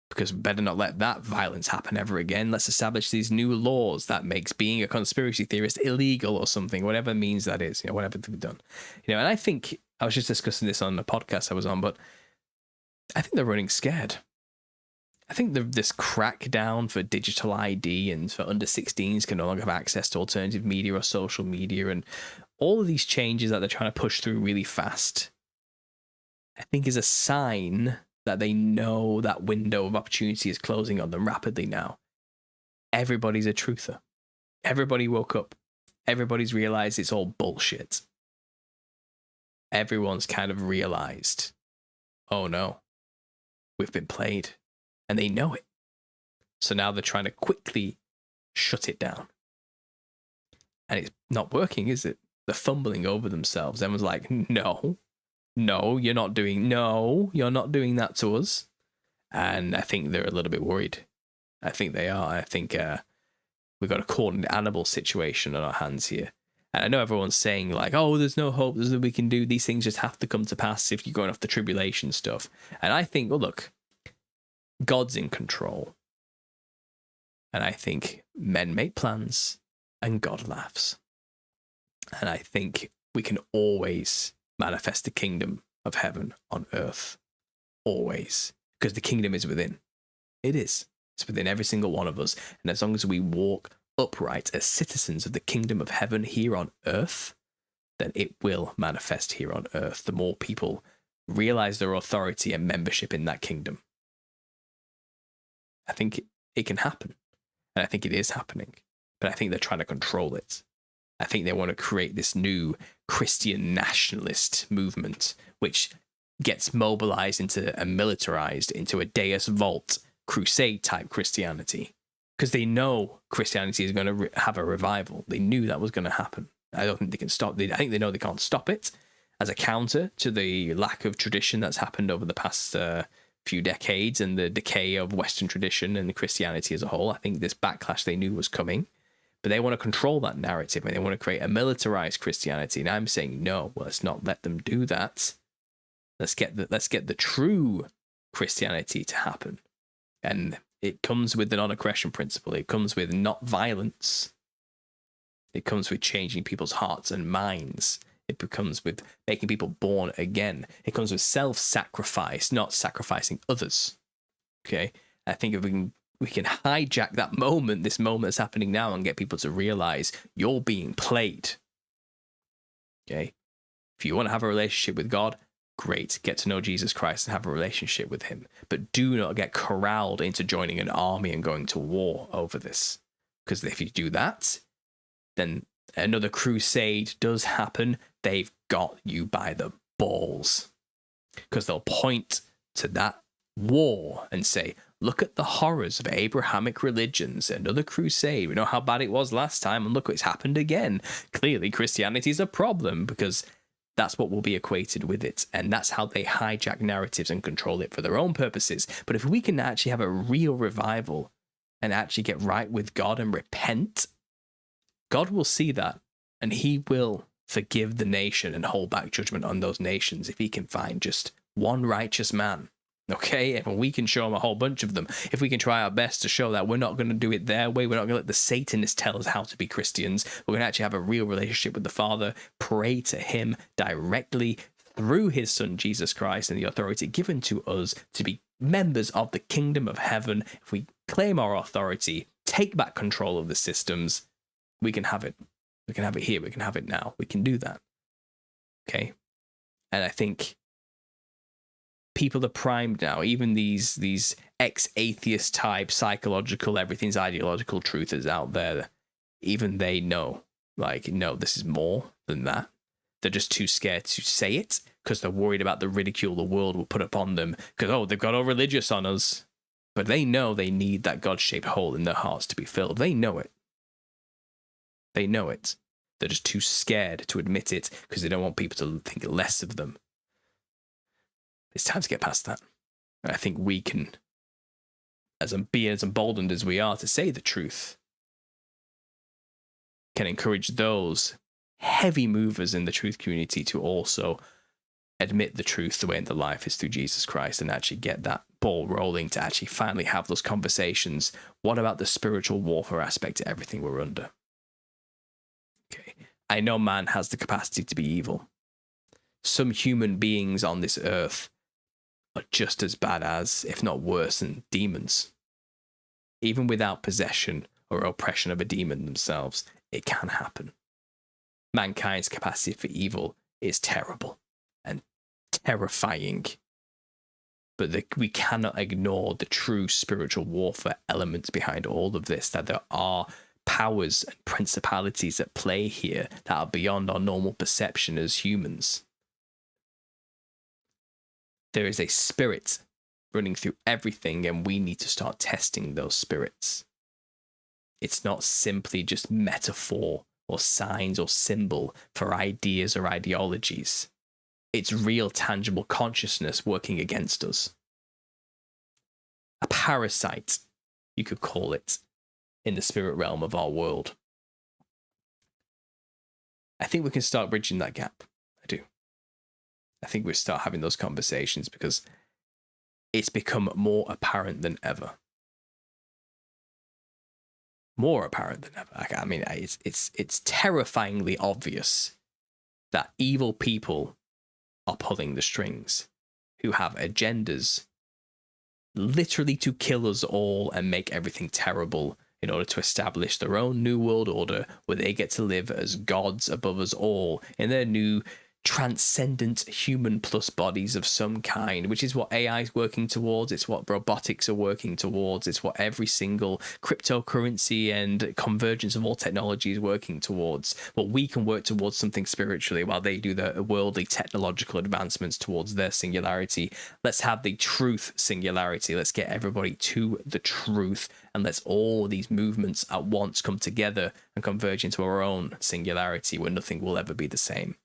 Because we better not let that violence happen ever again. Let's establish these new laws that makes being a conspiracy theorist illegal or something, whatever means that is, whatever to be done. And I think, I was just discussing this on the podcast I was on, but I think they're running scared. I think this crackdown for digital ID and for under 16s can no longer have access to alternative media or social media, and all of these changes that they're trying to push through really fast, I think is a sign that they know that window of opportunity is closing on them rapidly now. Everybody's a truther. Everybody woke up. Everybody's realized it's all bullshit. Everyone's kind of realized, oh no, we've been played. And they know it. So now they're trying to quickly shut it down. And it's not working, is it? They're fumbling over themselves. Everyone's like, no, you're not doing that to us. And I think they're a little bit worried. I think they are. I think we've got a caught in animal situation on our hands here. And I know everyone's saying like, oh, there's no hope, there's nothing we can do. These things just have to come to pass if you're going off the tribulation stuff. And I think, well, look, God's in control. And I think men make plans and God laughs. And I think we can always manifest the kingdom of heaven on earth. Always. Because the kingdom is within. It is. It's within every single one of us. And as long as we walk upright as citizens of the kingdom of heaven here on earth, then it will manifest here on earth. The more people realize their authority and membership in that kingdom. I think it can happen. And I think it is happening. But I think they're trying to control it. I think they want to create this new Christian nationalist movement, which gets mobilized into and militarized into a Deus Vult crusade type Christianity. Because they know Christianity is going to have a revival. They knew that was going to happen. I don't think they can stop it. I think they know they can't stop it as a counter to the lack of tradition that's happened over the past few decades and the decay of Western tradition and Christianity as a whole. I think this backlash they knew was coming, but they want to control that narrative and they want to create a militarized Christianity. And I'm saying, no, well, let's not let them do that. Let's get the true Christianity to happen. And it comes with the non-aggression principle. It comes with not violence. It comes with changing people's hearts and minds. It becomes with making people born again. It comes with self-sacrifice, not sacrificing others. Okay? I think if we can hijack that moment, this moment that's happening now, and get people to realize you're being played. Okay? If you want to have a relationship with God, great. Get to know Jesus Christ and have a relationship with him. But do not get corralled into joining an army and going to war over this. Because if you do that, then another crusade does happen. They've got you by the balls. Because they'll point to that war and say, Look at the horrors of Abrahamic religions, another crusade. We know how bad it was last time, and look what's happened again. Clearly, Christianity is a problem because that's what will be equated with it. And that's how they hijack narratives and control it for their own purposes. But if we can actually have a real revival and actually get right with God and repent, God will see that, and he will forgive the nation and hold back judgment on those nations if he can find just one righteous man. Okay, and we can show them a whole bunch of them. If we can try our best to show that we're not going to do it their way, we're not going to let the Satanists tell us how to be Christians. We're going to actually have a real relationship with the Father, pray to him directly through his Son, Jesus Christ, and the authority given to us to be members of the kingdom of heaven. If we claim our authority, take back control of the systems, we can have it. We can have it here. We can have it now. We can do that. Okay. And I think people are primed now, even these ex-atheist type psychological, everything's ideological truthers out there, even they know, like, no, this is more than that. They're just too scared to say it because they're worried about the ridicule the world will put upon them because, oh, they've got all religious on us. But they know they need that God-shaped hole in their hearts to be filled. They know it. They know it. They're just too scared to admit it because they don't want people to think less of them. It's time to get past that. And I think we can, be as emboldened as we are to say the truth, can encourage those heavy movers in the truth community to also admit the truth the way in their life is through Jesus Christ and actually get that ball rolling to actually finally have those conversations. What about the spiritual warfare aspect to everything we're under? Okay. I know man has the capacity to be evil. Some human beings on this earth are just as bad as, if not worse than, demons. Even without possession or oppression of a demon themselves, it can happen. Mankind's capacity for evil is terrible and terrifying. But we cannot ignore the true spiritual warfare elements behind all of this, that there are powers and principalities at play here that are beyond our normal perception as humans. There is a spirit running through everything, and we need to start testing those spirits. It's not simply just metaphor or signs or symbol for ideas or ideologies. It's real, tangible consciousness working against us. A parasite, you could call it, in the spirit realm of our world. I think we can start bridging that gap. I do. I think we start having those conversations because it's become more apparent than ever. More apparent than ever. I mean, it's terrifyingly obvious that evil people are pulling the strings, who have agendas literally to kill us all and make everything terrible in order to establish their own new world order where they get to live as gods above us all in their new transcendent human plus bodies of some kind, which is what AI is working towards. It's what robotics are working towards. It's what every single cryptocurrency and convergence of all technology is working towards. But we can work towards something spiritually while they do the worldly technological advancements towards their singularity. Let's have the truth singularity. Let's get everybody to the truth, and let's all these movements at once come together and converge into our own singularity where nothing will ever be the same.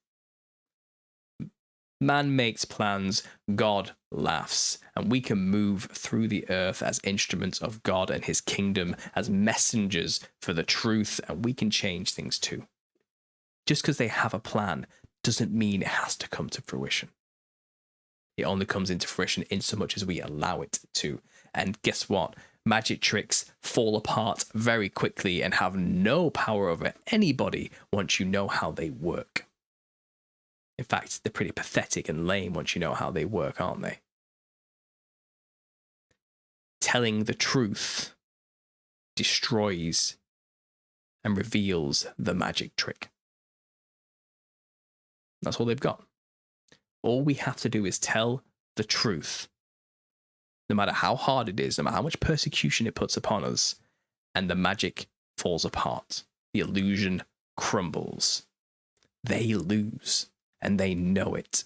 Man makes plans, God laughs, and we can move through the earth as instruments of God and his kingdom, as messengers for the truth, and we can change things too. Just because they have a plan doesn't mean it has to come to fruition. It only comes into fruition in so much as we allow it to. And guess what? Magic tricks fall apart very quickly and have no power over anybody once you know how they work. In fact, they're pretty pathetic and lame once you know how they work, aren't they? Telling the truth destroys and reveals the magic trick. That's all they've got. All we have to do is tell the truth, no matter how hard it is, no matter how much persecution it puts upon us, and the magic falls apart. The illusion crumbles. They lose. And they know it.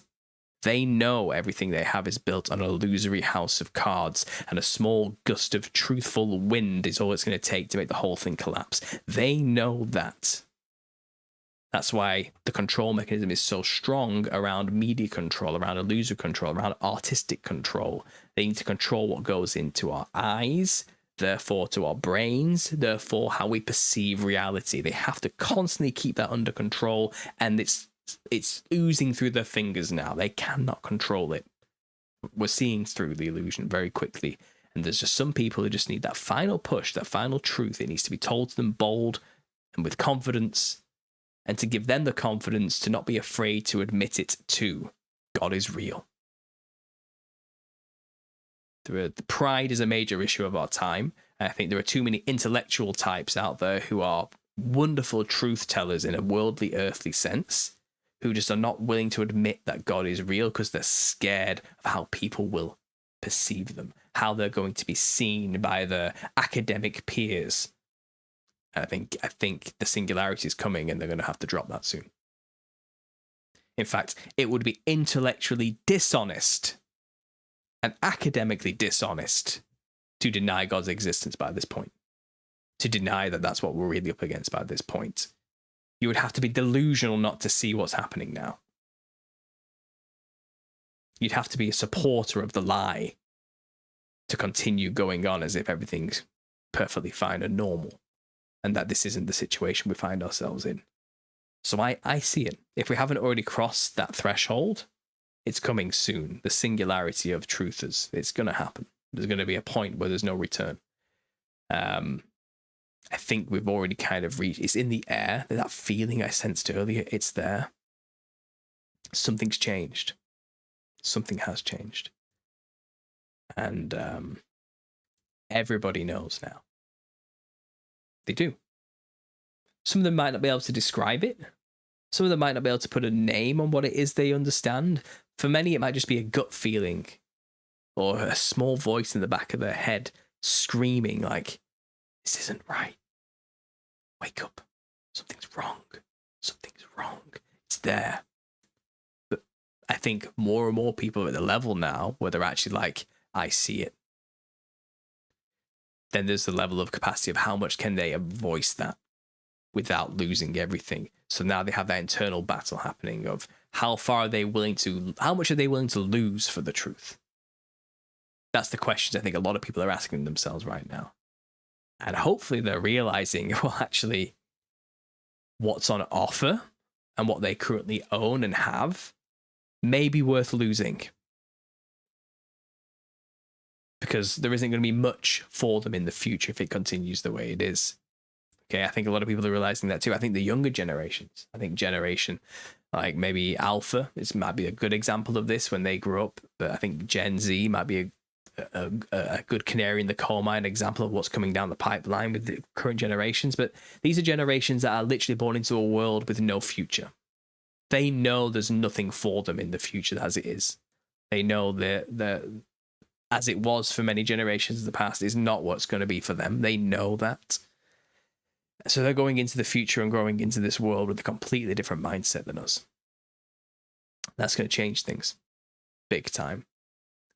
They know everything they have is built on an illusory house of cards, and a small gust of truthful wind is all it's going to take to make the whole thing collapse. They know that. That's why the control mechanism is so strong around media control, around illusory control, around artistic control. They need to control what goes into our eyes, therefore to our brains, therefore how we perceive reality. They have to constantly keep that under control, and it's oozing through their fingers now. They cannot control it. We're seeing through the illusion very quickly, and there's just some people who just need that final push, that final truth. It needs to be told to them bold and with confidence, and to give them the confidence to not be afraid to admit it too. God is real. The pride is a major issue of our time. I think there are too many intellectual types out there who are wonderful truth tellers in a worldly, earthly sense, who just are not willing to admit that God is real because they're scared of how people will perceive them, how they're going to be seen by their academic peers. I think the singularity is coming, and they're going to have to drop that soon. In fact, it would be intellectually dishonest and academically dishonest to deny God's existence by this point. To deny that that's what we're really up against by this point. You would have to be delusional not to see what's happening now. You'd have to be a supporter of the lie to continue going on as if everything's perfectly fine and normal, and that this isn't the situation we find ourselves in. So I see it. If we haven't already crossed that threshold, it's coming soon. The singularity of truthers. It's going to happen. There's going to be a point where there's no return. I think we've already kind of reached. It's in the air. That feeling I sensed earlier, it's there. Something's changed. Something has changed. And everybody knows now. They do. Some of them might not be able to describe it. Some of them might not be able to put a name on what it is they understand. For many, it might just be a gut feeling or a small voice in the back of their head screaming like, this isn't right. Wake up. Something's wrong. Something's wrong. It's there. But I think more and more people are at the level now where they're actually like, I see it. Then there's the level of capacity of how much can they voice that without losing everything. So now they have that internal battle happening of how much are they willing to lose for the truth? That's the questions I think a lot of people are asking themselves right now. And hopefully they're realizing, well, actually, what's on offer and what they currently own and have may be worth losing. Because there isn't going to be much for them in the future if it continues the way it is. Okay, I think a lot of people are realizing that too. I think the younger generations, generation like maybe Alpha, might be a good example of this when they grew up. But I think Gen Z might be a good canary in the coal mine example of what's coming down the pipeline with the current generations. But these are generations that are literally born into a world with no future. They know there's nothing for them in the future as it is. They know that as it was for many generations in the past is not what's going to be for them. They know that. So they're going into the future and growing into this world with a completely different mindset than us. That's going to change things big time.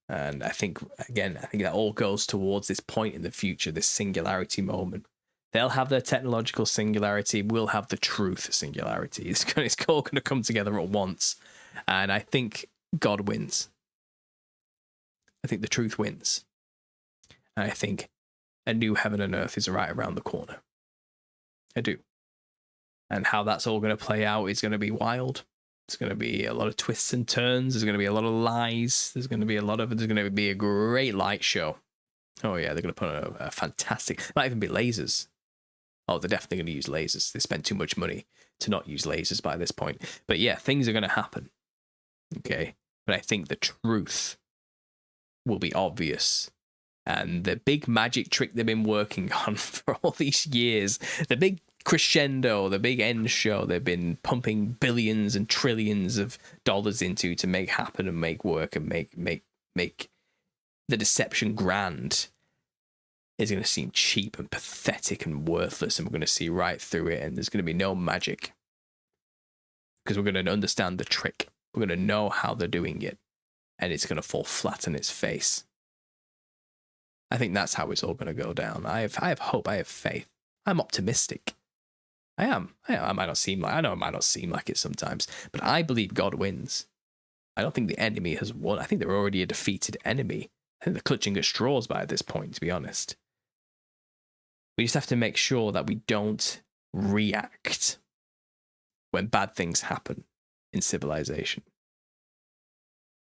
And I think that all goes towards this point in the future, this singularity moment. They'll have their technological singularity. We'll have the truth singularity. It's all going to come together at once. And I think God wins. I think the truth wins. And I think a new heaven and earth is right around the corner. I do. And how that's all going to play out is going to be wild. It's going to be a lot of twists and turns. There's going to be a lot of lies. There's going to be a great light show. Oh yeah, they're going to put on a fantastic, might even be lasers. Oh, they're definitely going to use lasers. They spent too much money to not use lasers by this point. But yeah, things are going to happen. Okay. But I think the truth will be obvious. And the big magic trick they've been working on for all these years, the big crescendo, the big end show they've been pumping billions and trillions of dollars into to make happen and make work and make the deception grand, is going to seem cheap and pathetic and worthless, and we're going to see right through it, and there's going to be no magic because we're going to understand the trick. We're going to know how they're doing it, and it's going to fall flat on its face. I think that's how it's all going to go down. I have hope. I have faith. I'm optimistic. I am. I might not seem like, I know it might not seem like it sometimes, but I believe God wins. I don't think the enemy has won. I think they're already a defeated enemy. I think they're clutching at straws by this point, to be honest. We just have to make sure that we don't react when bad things happen in civilization.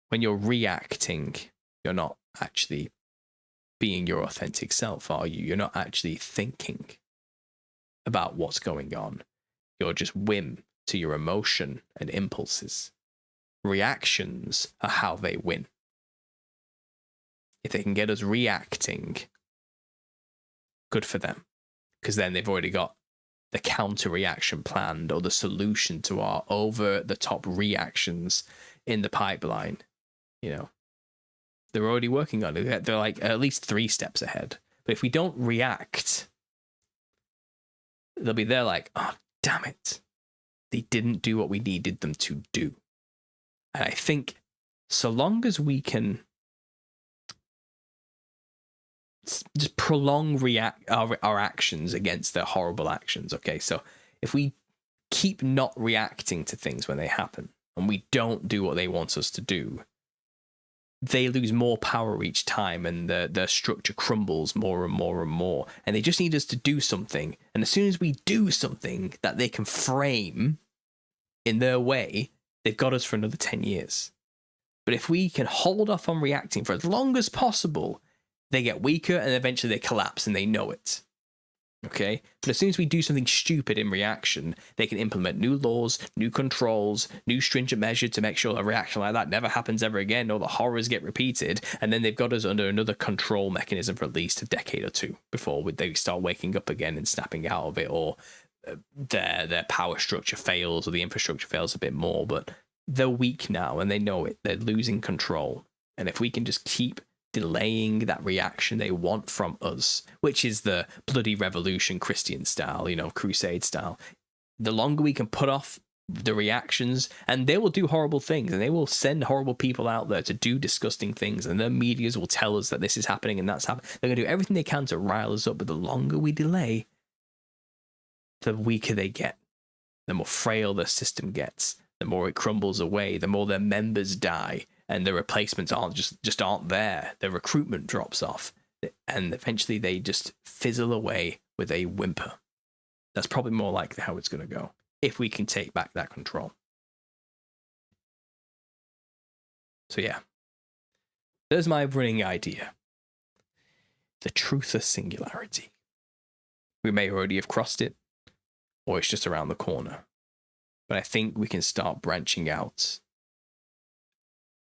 When you're reacting, you're not actually being your authentic self, are you? You're not actually thinking about what's going on. You're just whim to your emotion and impulses. Reactions are how they win. If they can get us reacting, good for them. Because then they've already got the counter reaction planned, or the solution to our over the top reactions in the pipeline. You know, they're already working on it. They're like at least 3 steps ahead. But if we don't react, they'll be there like, oh, damn it. They didn't do what we needed them to do. And I think so long as we can just prolong our actions against their horrible actions, okay? So if we keep not reacting to things when they happen, and we don't do what they want us to do, they lose more power each time, and the structure crumbles more and more and more. And they just need us to do something. And as soon as we do something that they can frame in their way, they've got us for another 10 years. But if we can hold off on reacting for as long as possible, they get weaker and eventually they collapse, and they know it. Okay? But as soon as we do something stupid in reaction, they can implement new laws, new controls, new stringent measures to make sure a reaction like that never happens ever again, or the horrors get repeated, and then they've got us under another control mechanism for at least a decade or 2 before they start waking up again and snapping out of it, or their power structure fails, or the infrastructure fails a bit more. But they're weak now, and they know it. They're losing control. And if we can just keep delaying that reaction they want from us, which is the bloody revolution Christian style, you know, crusade style, the longer we can put off the reactions, and they will do horrible things, and they will send horrible people out there to do disgusting things, and their medias will tell us that this is happening and that's happening. They're going to do everything they can to rile us up, but the longer we delay, the weaker they get, the more frail their system gets, the more it crumbles away, the more their members die, and the replacements just aren't there. Their recruitment drops off, and eventually they just fizzle away with a whimper. That's probably more likely how it's going to go, if we can take back that control. So yeah, there's my running idea. The truth of singularity. We may already have crossed it, or it's just around the corner. But I think we can start branching out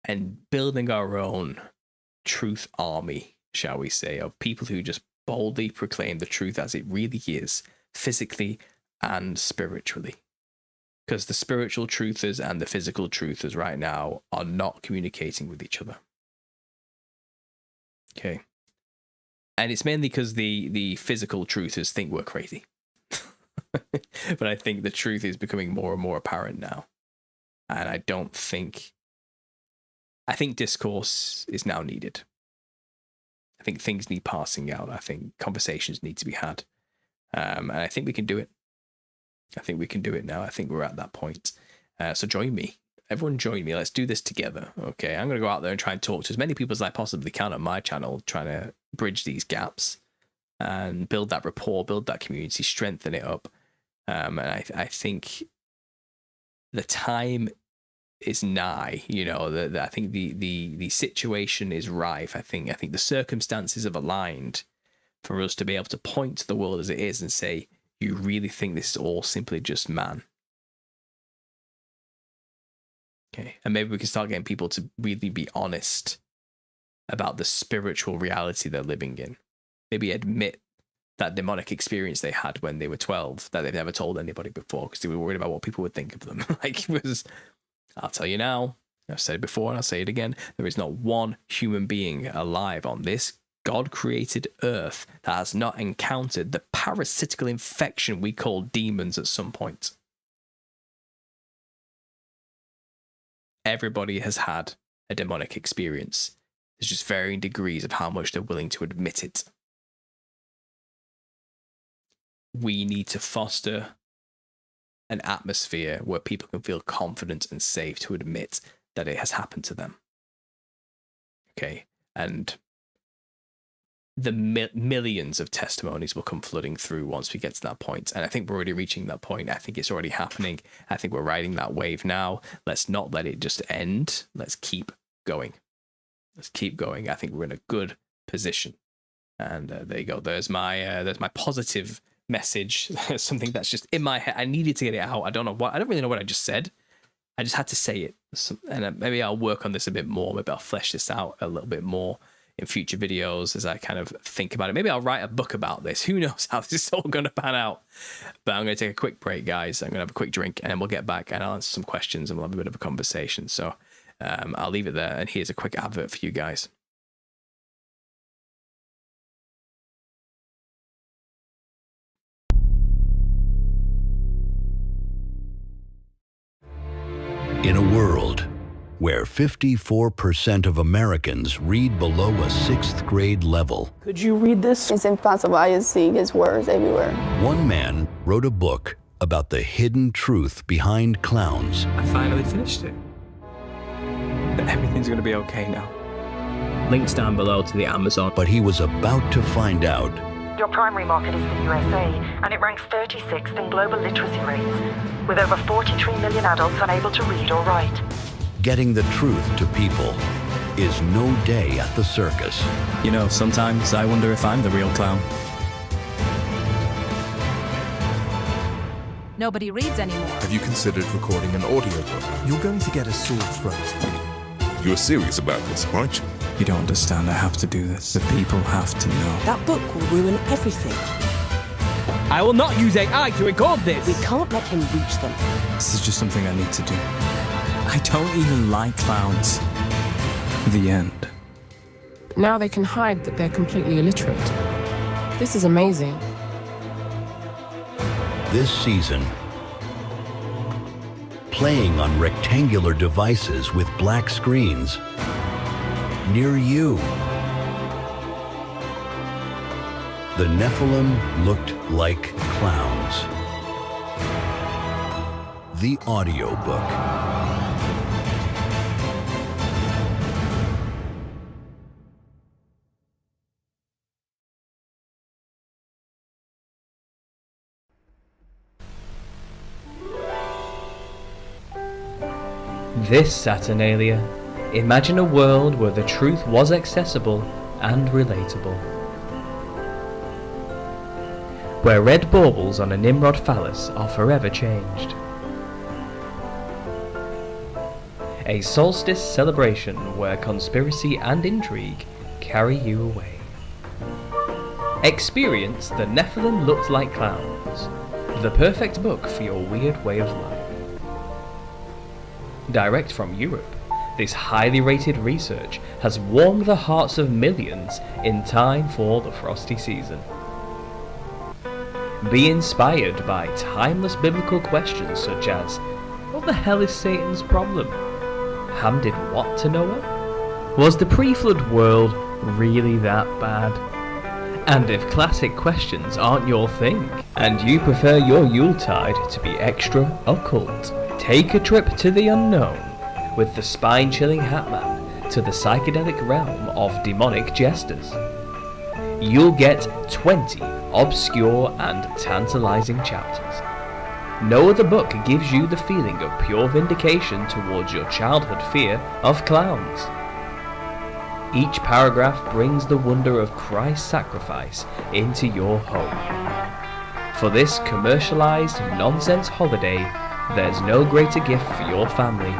and building our own truth army, shall we say, of people who just boldly proclaim the truth as it really is, physically and spiritually. Because the spiritual truthers and the physical truthers right now are not communicating with each other. Okay. And it's mainly because the physical truthers think we're crazy. But I think the truth is becoming more and more apparent now. And I think discourse is now needed. I think things need passing out. I think conversations need to be had. And I think we can do it. I think we can do it now. I think we're at that point. So join me. Everyone join me. Let's do this together. Okay, I'm going to go out there and try and talk to as many people as I possibly can on my channel, trying to bridge these gaps and build that rapport, build that community, strengthen it up. And I think the time is nigh. You know, I think the situation is rife. I think the circumstances have aligned for us to be able to point to the world as it is and say, you really think this is all simply just man? Okay, and maybe we can start getting people to really be honest about the spiritual reality they're living in. Maybe admit that demonic experience they had when they were 12 that they've never told anybody before because they were worried about what people would think of them. Like, it was, I'll tell you now, I've said it before and I'll say it again, there is not one human being alive on this God-created earth that has not encountered the parasitical infection we call demons at some point. Everybody has had a demonic experience. There's just varying degrees of how much they're willing to admit it. We need to foster an atmosphere where people can feel confident and safe to admit that it has happened to them. Okay, and the millions of testimonies will come flooding through once we get to that point. And I think we're already reaching that point. I think it's already happening. I think we're riding that wave now. Let's not let it just end. Let's keep going. Let's keep going. I think we're in a good position. And there you go. There's my positive message. Something that's just in my head. I needed to get it out. I don't really know what I just said. I just had to say it. And maybe I'll work on this a bit more. Maybe I'll flesh this out a little bit more in future videos as I kind of think about it. Maybe I'll write a book about this. Who knows how this is all going to pan out. But I'm going to take a quick break, guys. I'm going to have a quick drink and then we'll get back and I'll answer some questions and we'll have a bit of a conversation. So I'll leave it there. And here's a quick advert for you guys. In a world where 54% of Americans read below a 6th grade level. Could you read this? It's impossible. I just see his words everywhere. One man wrote a book about the hidden truth behind clowns. I finally finished it. Everything's going to be okay now. Links down below to the Amazon. But he was about to find out. Your primary market is the USA, and it ranks 36th in global literacy rates, with over 43 million adults unable to read or write. Getting the truth to people is no day at the circus. You know, sometimes I wonder if I'm the real clown. Nobody reads anymore. Have you considered recording an audiobook? You're going to get a sore throat. You're serious about this, aren't you? You don't understand. I have to do this. The people have to know. That book will ruin everything. I will not use AI to record this. We can't let him reach them. This is just something I need to do. I don't even like clowns. The end. Now they can hide that they're completely illiterate. This is amazing. This season, playing on rectangular devices with black screens near you. The Nephilim looked like clowns. The audiobook. This Saturnalia, imagine a world where the truth was accessible and relatable. Where red baubles on a Nimrod phallus are forever changed. A solstice celebration where conspiracy and intrigue carry you away. Experience The Nephilim Looked Like Clowns, the perfect book for your weird way of life. Direct from Europe, this highly rated research has warmed the hearts of millions in time for the frosty season. Be inspired by timeless biblical questions such as, what the hell is Satan's problem? Ham did what to Noah? Was the pre-flood world really that bad? And if classic questions aren't your thing, and you prefer your Yuletide to be extra occult, take a trip to the unknown with the spine-chilling Hatman to the psychedelic realm of demonic jesters. You'll get 20 obscure and tantalizing chapters. No other book gives you the feeling of pure vindication towards your childhood fear of clowns. Each paragraph brings the wonder of Christ's sacrifice into your home. For this commercialized nonsense holiday, there's no greater gift for your family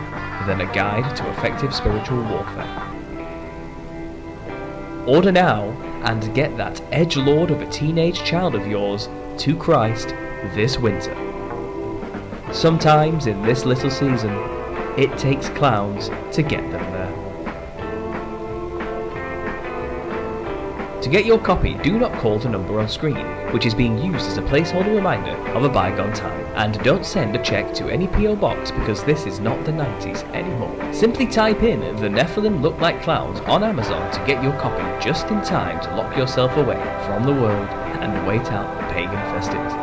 than a guide to effective spiritual warfare. Order now and get that edgelord of a teenage child of yours to Christ this winter. Sometimes in this little season, it takes clowns to get them there. To get your copy, do not call the number on screen, which is being used as a placeholder reminder of a bygone time. And don't send a check to any PO box because this is not the 90s anymore. Simply type in "The Nephilim Look Like Clowns" on Amazon to get your copy just in time to lock yourself away from the world and wait out the pagan festivities.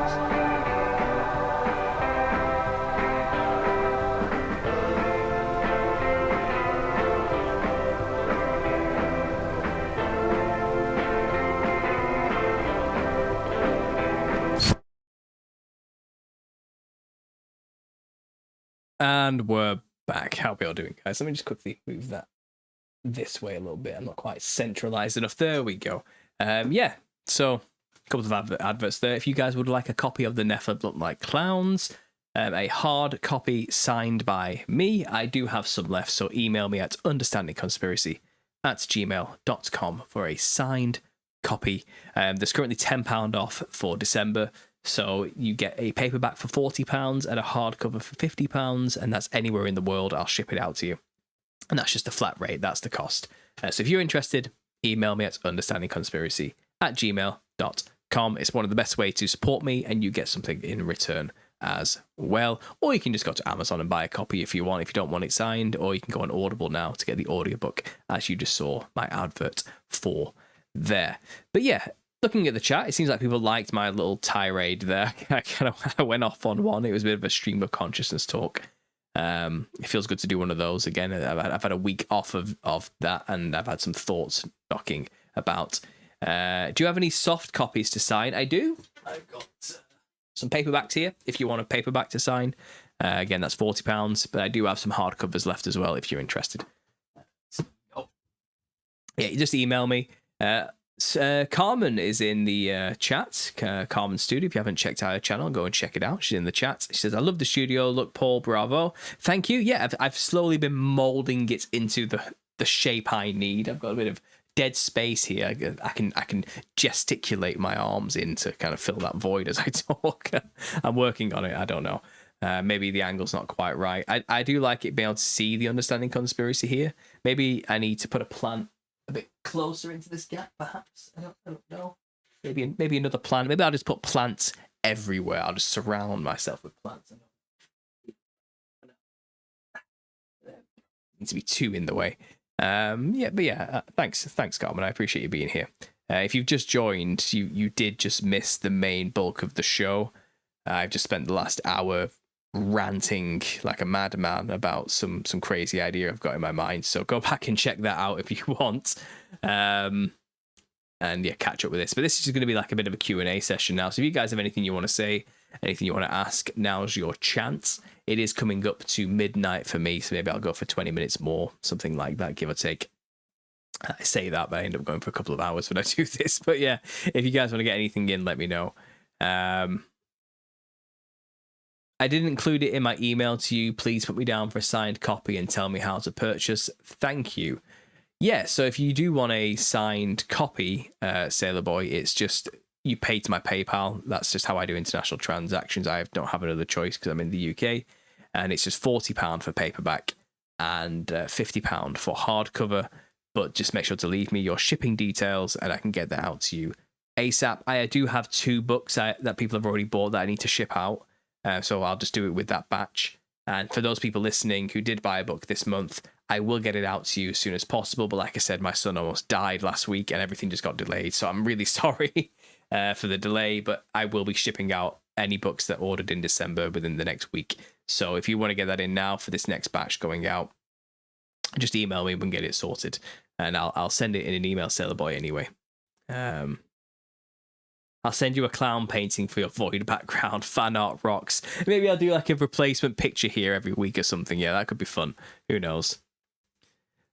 And we're back. How are we all doing, guys? Let me just quickly move that this way a little bit. I'm not quite centralized enough. There we go. Yeah, so a couple of adverts there. If you guys would like a copy of The Nephilim Look Like Clowns, a hard copy signed by me, I do have some left, so email me at understandingconspiracy@gmail.com for a signed copy. There's currently £10 off for December. So you get a paperback for £40 and a hardcover for £50, and that's anywhere in the world. I'll ship it out to you. And that's just a flat rate. That's the cost. So if you're interested, email me at understandingconspiracy@gmail.com. It's one of the best ways to support me, and you get something in return as well. Or you can just go to Amazon and buy a copy if you want, if you don't want it signed, or you can go on Audible now to get the audiobook, as you just saw my advert for there. But yeah, looking at the chat, it seems like people liked my little tirade there. I went off on one. It was a bit of a stream of consciousness talk. It feels good to do one of those again. I've had a week off of that, and I've had some thoughts knocking about. Do you have any soft copies to sign? I do. I've got some paperbacks here if you want a paperback to sign. Again, that's £40, but I do have some hardcovers left as well if you're interested. Yeah, you just email me. Carmen is in the chat. Carmen Studio. If you haven't checked out her channel, go and check it out. She's in the chat. She says, "I love the studio. Look, Paul, bravo. Thank you." Yeah, I've slowly been molding it into the shape I need. I've got a bit of dead space here. I can gesticulate my arms in to kind of fill that void as I talk. I'm working on it. I don't know. Maybe the angle's not quite right. I do like it being able to see the Understanding Conspiracy here. Maybe I need to put a plant a bit closer into this gap, perhaps. I don't know. Maybe another plant. Maybe I'll just put plants everywhere. I'll just surround myself with plants. Need to be too in the way. Thanks, Carmen. I appreciate you being here. If you've just joined, you did just miss the main bulk of the show. I've just spent the last hour ranting like a madman about some crazy idea I've got in my mind. So go back and check that out if you want. And yeah, catch up with this. But this is going to be like a bit of a Q&A session now. So if you guys have anything you want to say, anything you want to ask, now's your chance. It is coming up to midnight for me, so maybe I'll go for 20 minutes more, something like that, give or take. I say that, but I end up going for a couple of hours when I do this. But yeah, if you guys want to get anything in, let me know. I didn't include it in my email to you. Please put me down for a signed copy and tell me how to purchase. Thank you. Yeah, so if you do want a signed copy, Sailor Boy, it's just you pay to my PayPal. That's just how I do international transactions. I don't have another choice because I'm in the UK. And it's just £40 for paperback and £50 for hardcover. But just make sure to leave me your shipping details and I can get that out to you ASAP. I do have 2 books that people have already bought that I need to ship out. So I'll just do it with that batch. And for those people listening who did buy a book this month, I will get it out to you as soon as possible. But like I said, my son almost died last week and everything just got delayed. So I'm really sorry for the delay, but I will be shipping out any books that ordered in December within the next week. So if you want to get that in now for this next batch going out, just email me and we can get it sorted. And I'll send it in an email, Sailor Boy, anyway. I'll send you a clown painting for your void background. Fan art rocks. Maybe I'll do like a replacement picture here every week or something. Yeah, that could be fun. Who knows?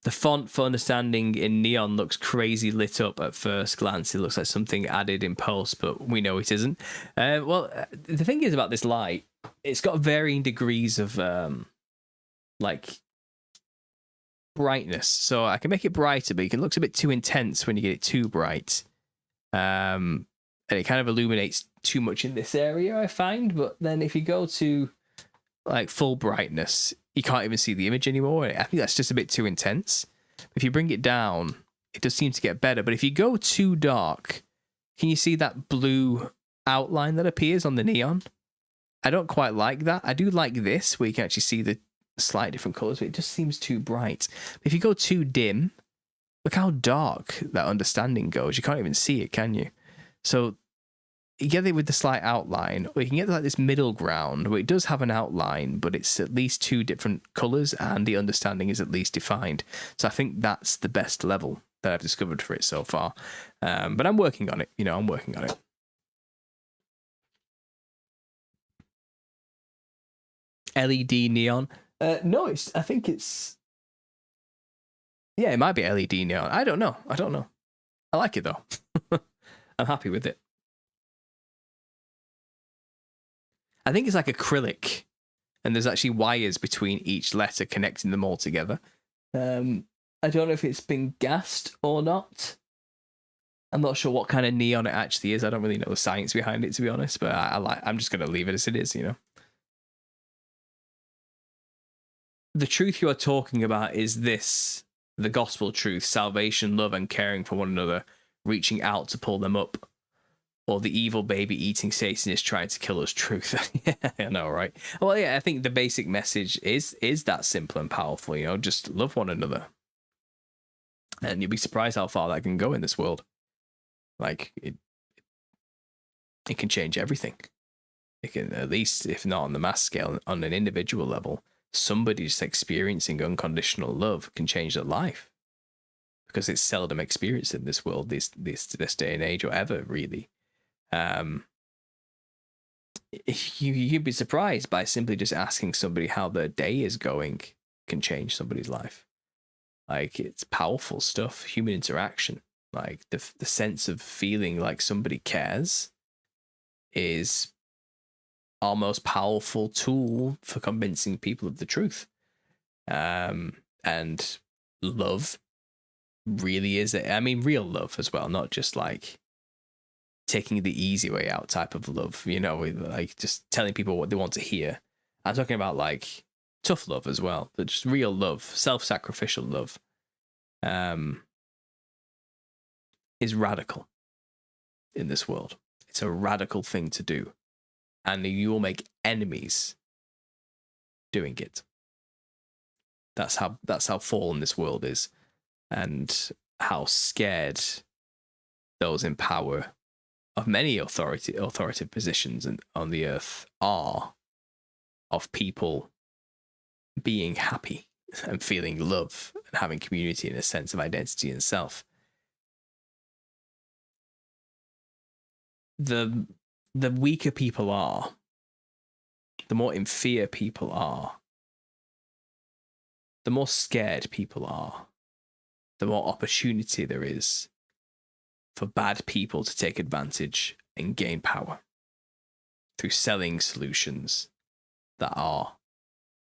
The font for Understanding in neon looks crazy lit up at first glance. It looks like something added in post, but we know it isn't. The thing is about this light, it's got varying degrees of like brightness. So I can make it brighter, but it looks a bit too intense when you get it too bright. And it kind of illuminates too much in this area, I find. But then if you go to like full brightness, you can't even see the image anymore. I think that's just a bit too intense. If you bring it down, it does seem to get better. But if you go too dark, can you see that blue outline that appears on the neon? I don't quite like that. I do like this, where you can actually see the slight different colors, but it just seems too bright. If you go too dim, look how dark that understanding goes. You can't even see it, can you? So you get it with the slight outline, or you can get like this middle ground where it does have an outline, but it's at least two different colors and the understanding is at least defined. So I think that's the best level that I've discovered for it so far. But I'm working on it. I'm working on it. LED neon. No, I think it's. Yeah, it might be LED neon. I don't know. I like it though. I'm happy with it. I think it's like acrylic, and there's actually wires between each letter connecting them all together. I don't know if it's been gassed or not. I'm not sure what kind of neon it actually is. I don't really know the science behind it, to be honest, but I'm just going to leave it as it is, The truth you are talking about is this, the gospel truth, salvation, love, and caring for one another, reaching out to pull them up, or the evil baby eating Satan is trying to kill us truth. Yeah, I know, right? Well, yeah, I think the basic message is that simple and powerful, just love one another. And you'll be surprised how far that can go in this world. Like, it can change everything. It can, at least, if not on the mass scale, on an individual level, somebody just experiencing unconditional love can change their life, because it's seldom experienced in this world, this day and age, or ever really. You'd be surprised by simply just asking somebody how their day is going can change somebody's life. Like, it's powerful stuff. Human interaction, like the sense of feeling like somebody cares, is our most powerful tool for convincing people of the truth. And love really is, real love as well, not just like taking the easy way out type of love, like just telling people what they want to hear. I'm talking about like tough love as well, but just real love, self-sacrificial love, is radical in this world. It's a radical thing to do. And you will make enemies doing it. That's how fallen this world is, and how scared those in power of many authoritative positions on the earth are of people being happy and feeling love and having community and a sense of identity and self. The weaker people are, the more in fear people are, the more scared people are, the more opportunity there is for bad people to take advantage and gain power through selling solutions that are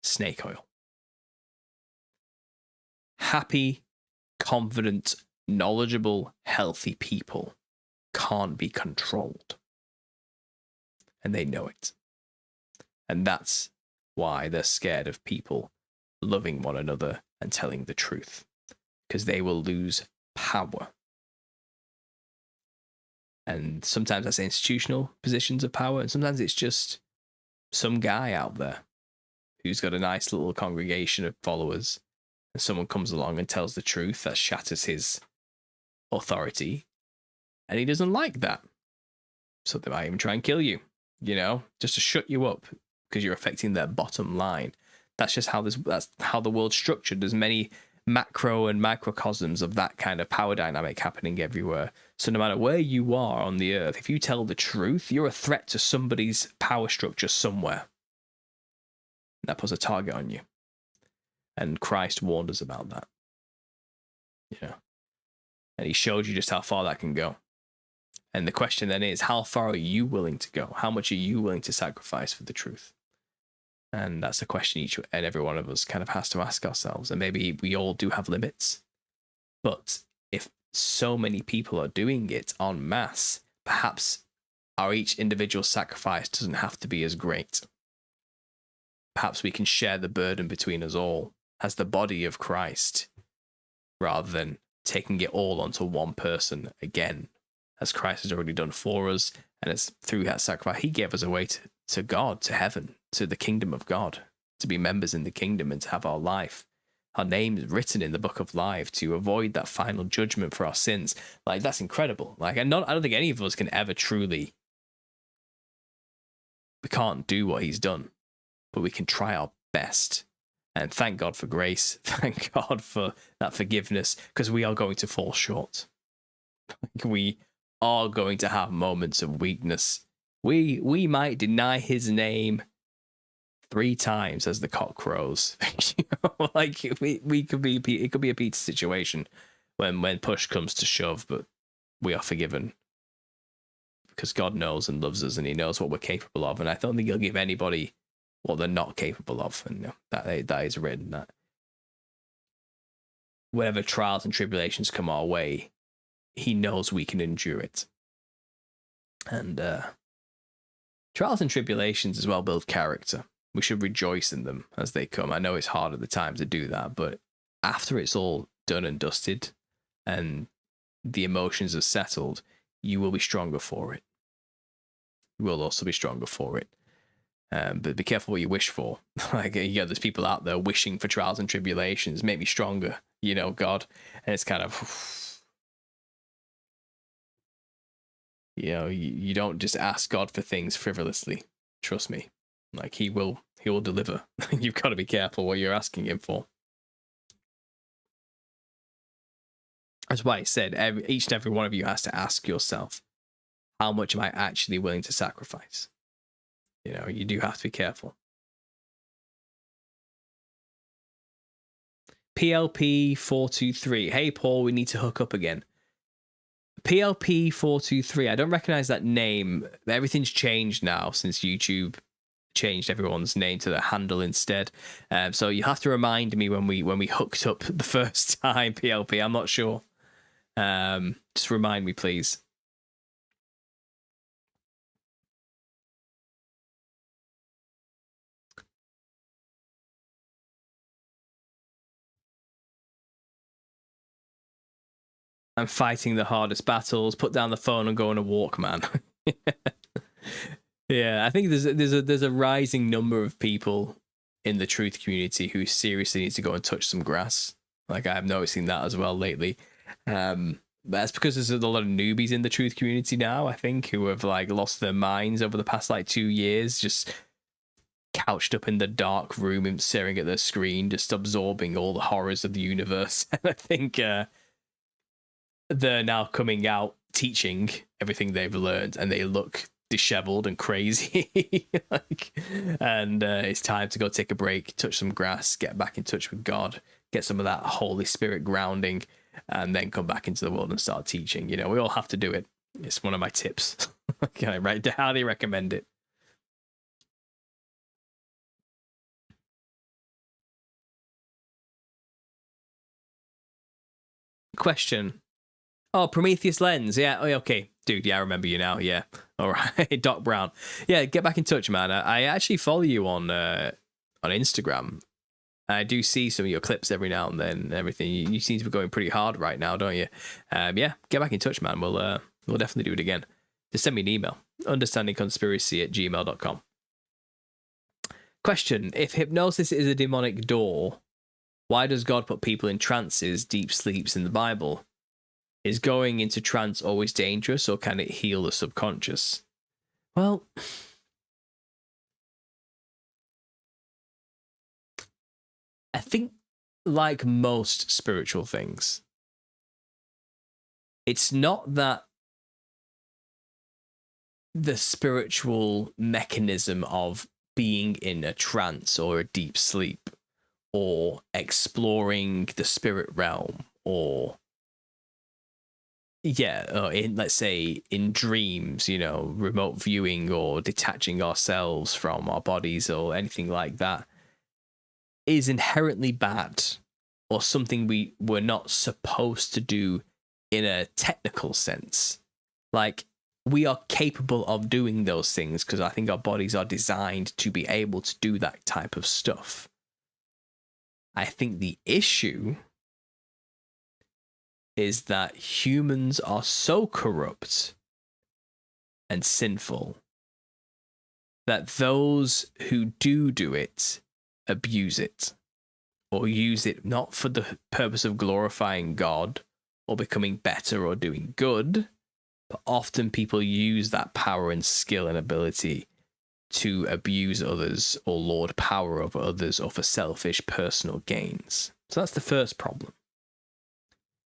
snake oil. Happy, confident, knowledgeable, healthy people can't be controlled. And they know it. And that's why they're scared of people loving one another and telling the truth, because they will lose power. And sometimes that's institutional positions of power, and sometimes it's just some guy out there who's got a nice little congregation of followers, and someone comes along and tells the truth that shatters his authority, and he doesn't like that. So they might even try and kill you, just to shut you up because you're affecting their bottom line. That's just that's how the world's structured. There's many macro and microcosms of that kind of power dynamic happening everywhere. So no matter where you are on the earth, if you tell the truth, you're a threat to somebody's power structure somewhere. That puts a target on you. And Christ warned us about that. And he showed you just how far that can go. And the question then is, how far are you willing to go? How much are you willing to sacrifice for the truth? And that's a question each and every one of us kind of has to ask ourselves. And maybe we all do have limits. But if so many people are doing it en masse, perhaps our each individual sacrifice doesn't have to be as great. Perhaps we can share the burden between us all as the body of Christ, rather than taking it all onto one person again, as Christ has already done for us. And it's through that sacrifice, he gave us a way to God, to heaven, to the kingdom of God, to be members in the kingdom and to have our life, our names written in the book of life, to avoid that final judgment for our sins. Like, that's incredible. Like, I don't think any of us can ever truly, we can't do what he's done, but we can try our best. And thank God for grace. Thank God for that forgiveness, because we are going to fall short. We are going to have moments of weakness. We might deny his name 3 times as the cock crows. Like, we could be, it could be a Peter situation when push comes to shove, but we are forgiven because God knows and loves us, and he knows what we're capable of. And I don't think he'll give anybody what they're not capable of. And that is written, that whatever trials and tribulations come our way, he knows we can endure it. And trials and tribulations as well build character. We should rejoice in them as they come. I know it's hard at the time to do that, but after it's all done and dusted and the emotions are settled, you will be stronger for it. You will also be stronger for it. But be careful what you wish for. Like, there's people out there wishing for trials and tribulations. Make me stronger, God. And it's kind of, you don't just ask God for things frivolously. Trust me. Like, he will deliver. You've got to be careful what you're asking him for. That's why I said each and every one of you has to ask yourself, how much am I actually willing to sacrifice? You do have to be careful. PLP423. Hey, Paul, we need to hook up again. PLP423. I don't recognize that name. Everything's changed now since YouTube changed everyone's name to the handle instead. So you have to remind me when we hooked up the first time, PLP. I'm not sure. Just remind me, please. I'm fighting the hardest battles. Put down the phone and go on a walk, man. Yeah, I think there's a rising number of people in the truth community who seriously need to go and touch some grass. Like, I'm noticing that as well lately. But that's because there's a lot of newbies in the truth community now, I think, who have lost their minds over the past 2 years, just couched up in the dark room and staring at their screen, just absorbing all the horrors of the universe. And I think they're now coming out teaching everything they've learned, and they look disheveled and crazy. And it's time to go take a break, touch some grass, get back in touch with God, get some of that Holy Spirit grounding, and then come back into the world and start teaching. We all have to do it. It's one of my tips. Can I write down? How do you recommend it? Question. Oh, Prometheus Lens. Yeah. Oh, okay. Dude, yeah, I remember you now. Yeah. All right. Doc Brown. Yeah, get back in touch, man. I actually follow you on Instagram. I do see some of your clips every now and then and everything. You seem to be going pretty hard right now, don't you? Yeah, get back in touch, man. We'll definitely do it again. Just send me an email. UnderstandingConspiracy@gmail.com. Question. If hypnosis is a demonic door, why does God put people in trances, deep sleeps in the Bible? Is going into trance always dangerous, or can it heal the subconscious? Well, I think, like most spiritual things, it's not that the spiritual mechanism of being in a trance or a deep sleep or exploring the spirit realm or let's say in dreams, remote viewing or detaching ourselves from our bodies or anything like that is inherently bad or something we were not supposed to do in a technical sense. Like, we are capable of doing those things because I think our bodies are designed to be able to do that type of stuff. I think the issue is that humans are so corrupt and sinful that those who do it abuse it, or use it not for the purpose of glorifying God or becoming better or doing good, but often people use that power and skill and ability to abuse others or lord power over others or for selfish personal gains. So that's the first problem,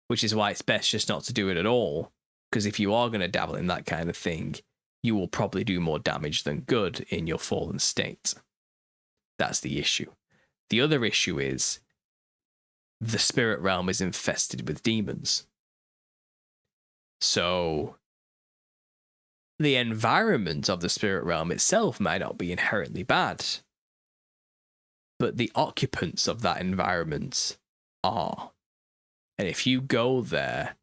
which is why it's best just not to do it at all, because if you are going to dabble in that kind of thing, you will probably do more damage than good in your fallen state. That's the issue. The other issue is the spirit realm is infested with demons. So the environment of the spirit realm itself might not be inherently bad, but the occupants of that environment are. And if you go there,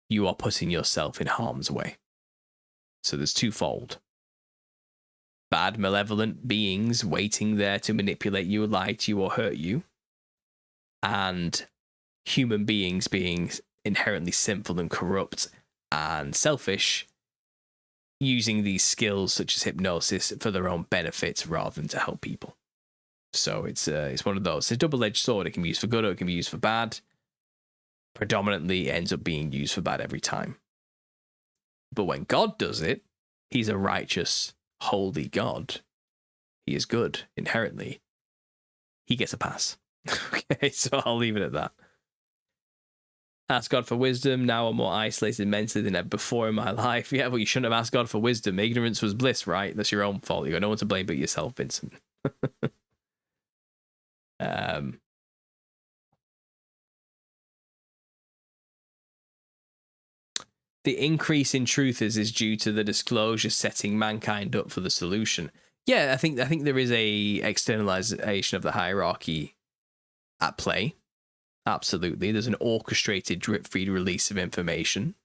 you are putting yourself in harm's way. So there's twofold. Bad, malevolent beings waiting there to manipulate you, lie to you, or hurt you. And human beings being inherently sinful and corrupt and selfish, using these skills such as hypnosis for their own benefits rather than to help people. So it's one of those. It's a double-edged sword. It can be used for good or it can be used for bad. Predominantly, it ends up being used for bad every time. But when God does it, he's a righteous, holy God. He is good inherently. He gets a pass. Okay, so I'll leave it at that. Ask God for wisdom. Now I'm more isolated mentally than ever before in my life. Yeah, well, you shouldn't have asked God for wisdom. Ignorance was bliss, right? That's your own fault. You got no one to blame but yourself, Vincent. The increase in truthers is due to the disclosure setting mankind up for the solution. Yeah, I think there is a externalization of the hierarchy at play. Absolutely. There's an orchestrated drip-feed release of information.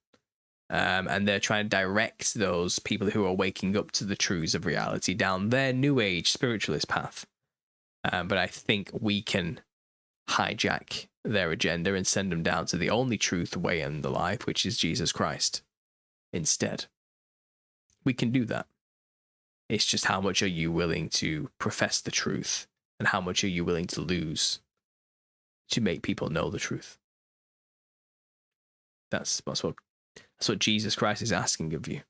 And they're trying to direct those people who are waking up to the truths of reality down their new age spiritualist path. But I think we can hijack their agenda and send them down to the only truth, way, and the life, which is Jesus Christ instead. We can do that. It's just how much are you willing to profess the truth, and how much are you willing to lose to make people know the truth? That's what Jesus Christ is asking of you,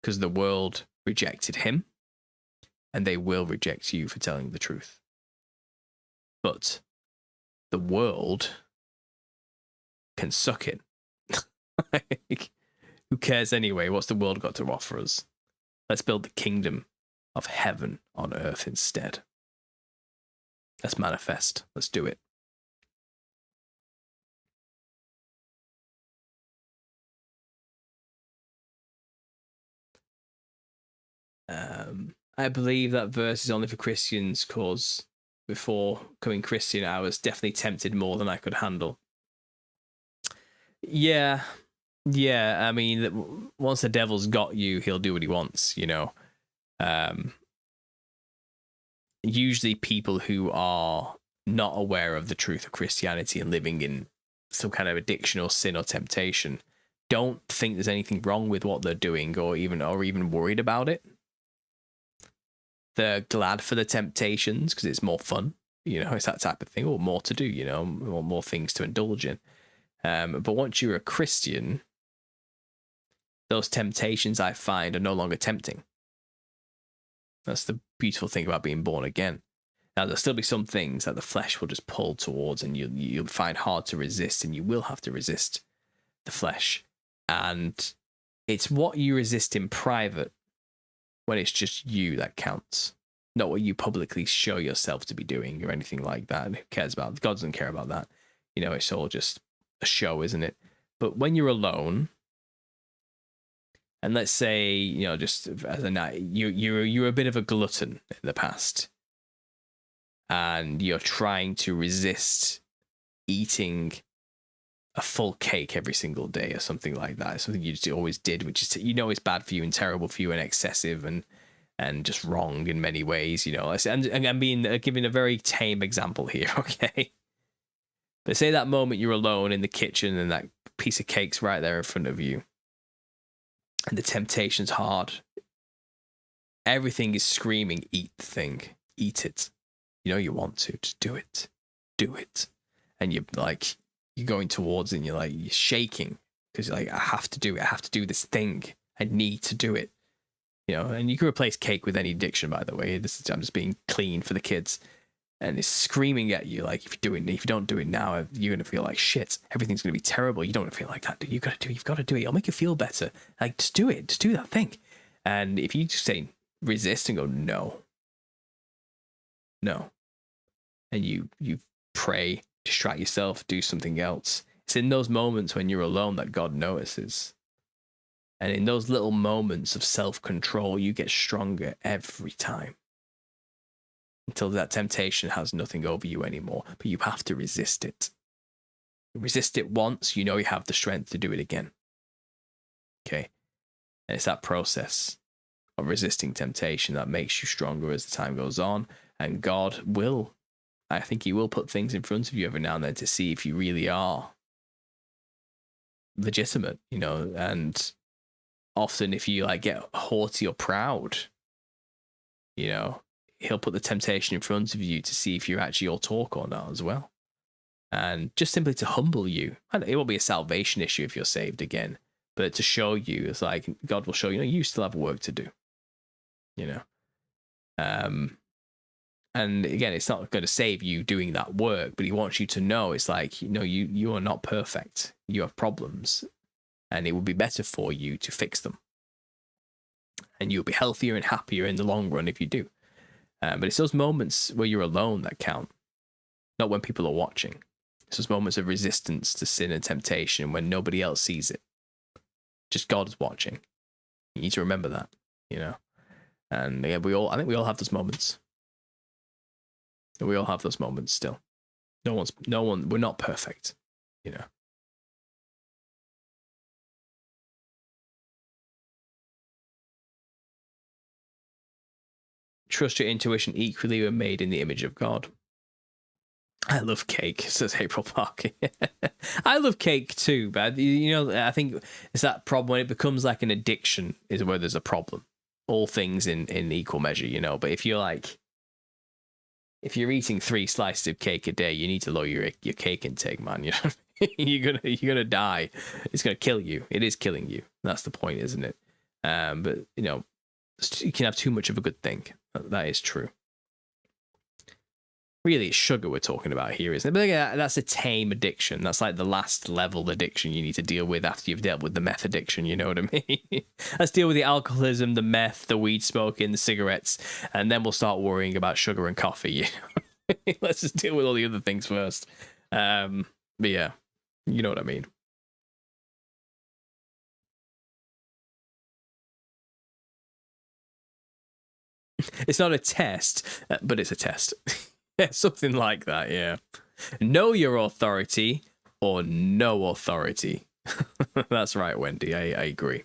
because the world rejected him, and they will reject you for telling the truth. But the world can suck it. Like, who cares anyway? What's the world got to offer us? Let's build the kingdom of heaven on earth instead. Let's manifest. Let's do it. I believe that verse is only for Christians, because before becoming Christian, I was definitely tempted more than I could handle. Yeah. I mean, once the devil's got you, he'll do what he wants, you know. Usually people who are not aware of the truth of Christianity and living in some kind of addiction or sin or temptation don't think there's anything wrong with what they're doing, or even worried about it. They're glad for the temptations because it's more fun, you know. It's that type of thing, or more to do, you know, more things to indulge in. But once you're a Christian, those temptations, I find, are no longer tempting. That's the beautiful thing about being born again. Now, there'll still be some things that the flesh will just pull towards, and you'll find hard to resist, and you will have to resist the flesh. And it's what you resist in private, when it's just you, that counts. Not what you publicly show yourself to be doing or anything like that. Who cares about? God doesn't care about that. You know, it's all just a show, isn't it? But when you're alone, and let's say, you know, just as a night, you're a bit of a glutton in the past, and you're trying to resist eating a full cake every single day or something like that. It's something you just always did, which is, you know, is bad for you and terrible for you and excessive and just wrong in many ways, you know. And I'm giving a very tame example here, okay? But say that moment you're alone in the kitchen and that piece of cake's right there in front of you, and the temptation's hard. Everything is screaming, eat the thing, eat it. You know you want to, just do it. Do it. And you're going towards it and you're shaking because you're like, I have to do it. I have to do this thing. I need to do it. You know, and you can replace cake with any addiction, by the way. I'm just being clean for the kids. And it's screaming at you like, if you don't do it now, you're going to feel like shit. Everything's going to be terrible. You don't want to feel like that. You've got to do it. It'll make you feel better. Like, just do it. Just do that thing. And if you just say resist and go, no. And you pray, distract yourself, do something else. It's in those moments when you're alone that God notices. And in those little moments of self-control, you get stronger every time. Until that temptation has nothing over you anymore. But you have to resist it. Resist it once, you know you have the strength to do it again. Okay? And it's that process of resisting temptation that makes you stronger as the time goes on. And God will, I think he will put things in front of you every now and then to see if you really are legitimate, you know. And often if you get haughty or proud, you know, he'll put the temptation in front of you to see if you're actually all talk or not as well. And just simply to humble you. And it won't be a salvation issue if you're saved again, but to show you, it's like God will show you, you still have work to do, you know. And again, it's not going to save you doing that work, but he wants you to know it's like, you are not perfect. You have problems, and it will be better for you to fix them. And you'll be healthier and happier in the long run if you do. But it's those moments where you're alone that count, not when people are watching. It's those moments of resistance to sin and temptation when nobody else sees it. Just God is watching. You need to remember that, you know. And yeah, I think we all have those moments. We all have those moments still. No one, we're not perfect, you know. Trust your intuition equally when made in the image of God. I love cake, says April Park. I love cake too, but I think it's that problem when it becomes like an addiction is where there's a problem. All things in equal measure, you know. But if you're eating 3 slices of cake a day, you need to lower your cake intake, man. You know, you're gonna die. It's gonna kill you. It is killing you. That's the point, isn't it? But you can have too much of a good thing. That is true. Really, it's sugar we're talking about here, isn't it? But again, that's a tame addiction. That's like the last level addiction you need to deal with after you've dealt with the meth addiction, you know what I mean? Let's deal with the alcoholism, the meth, the weed smoking, the cigarettes, and then we'll start worrying about sugar and coffee. You know? Let's just deal with all the other things first. But yeah, you know what I mean. It's not a test, but it's a test. Yeah, something like that, yeah. Know your authority or no authority. That's right, Wendy. I agree.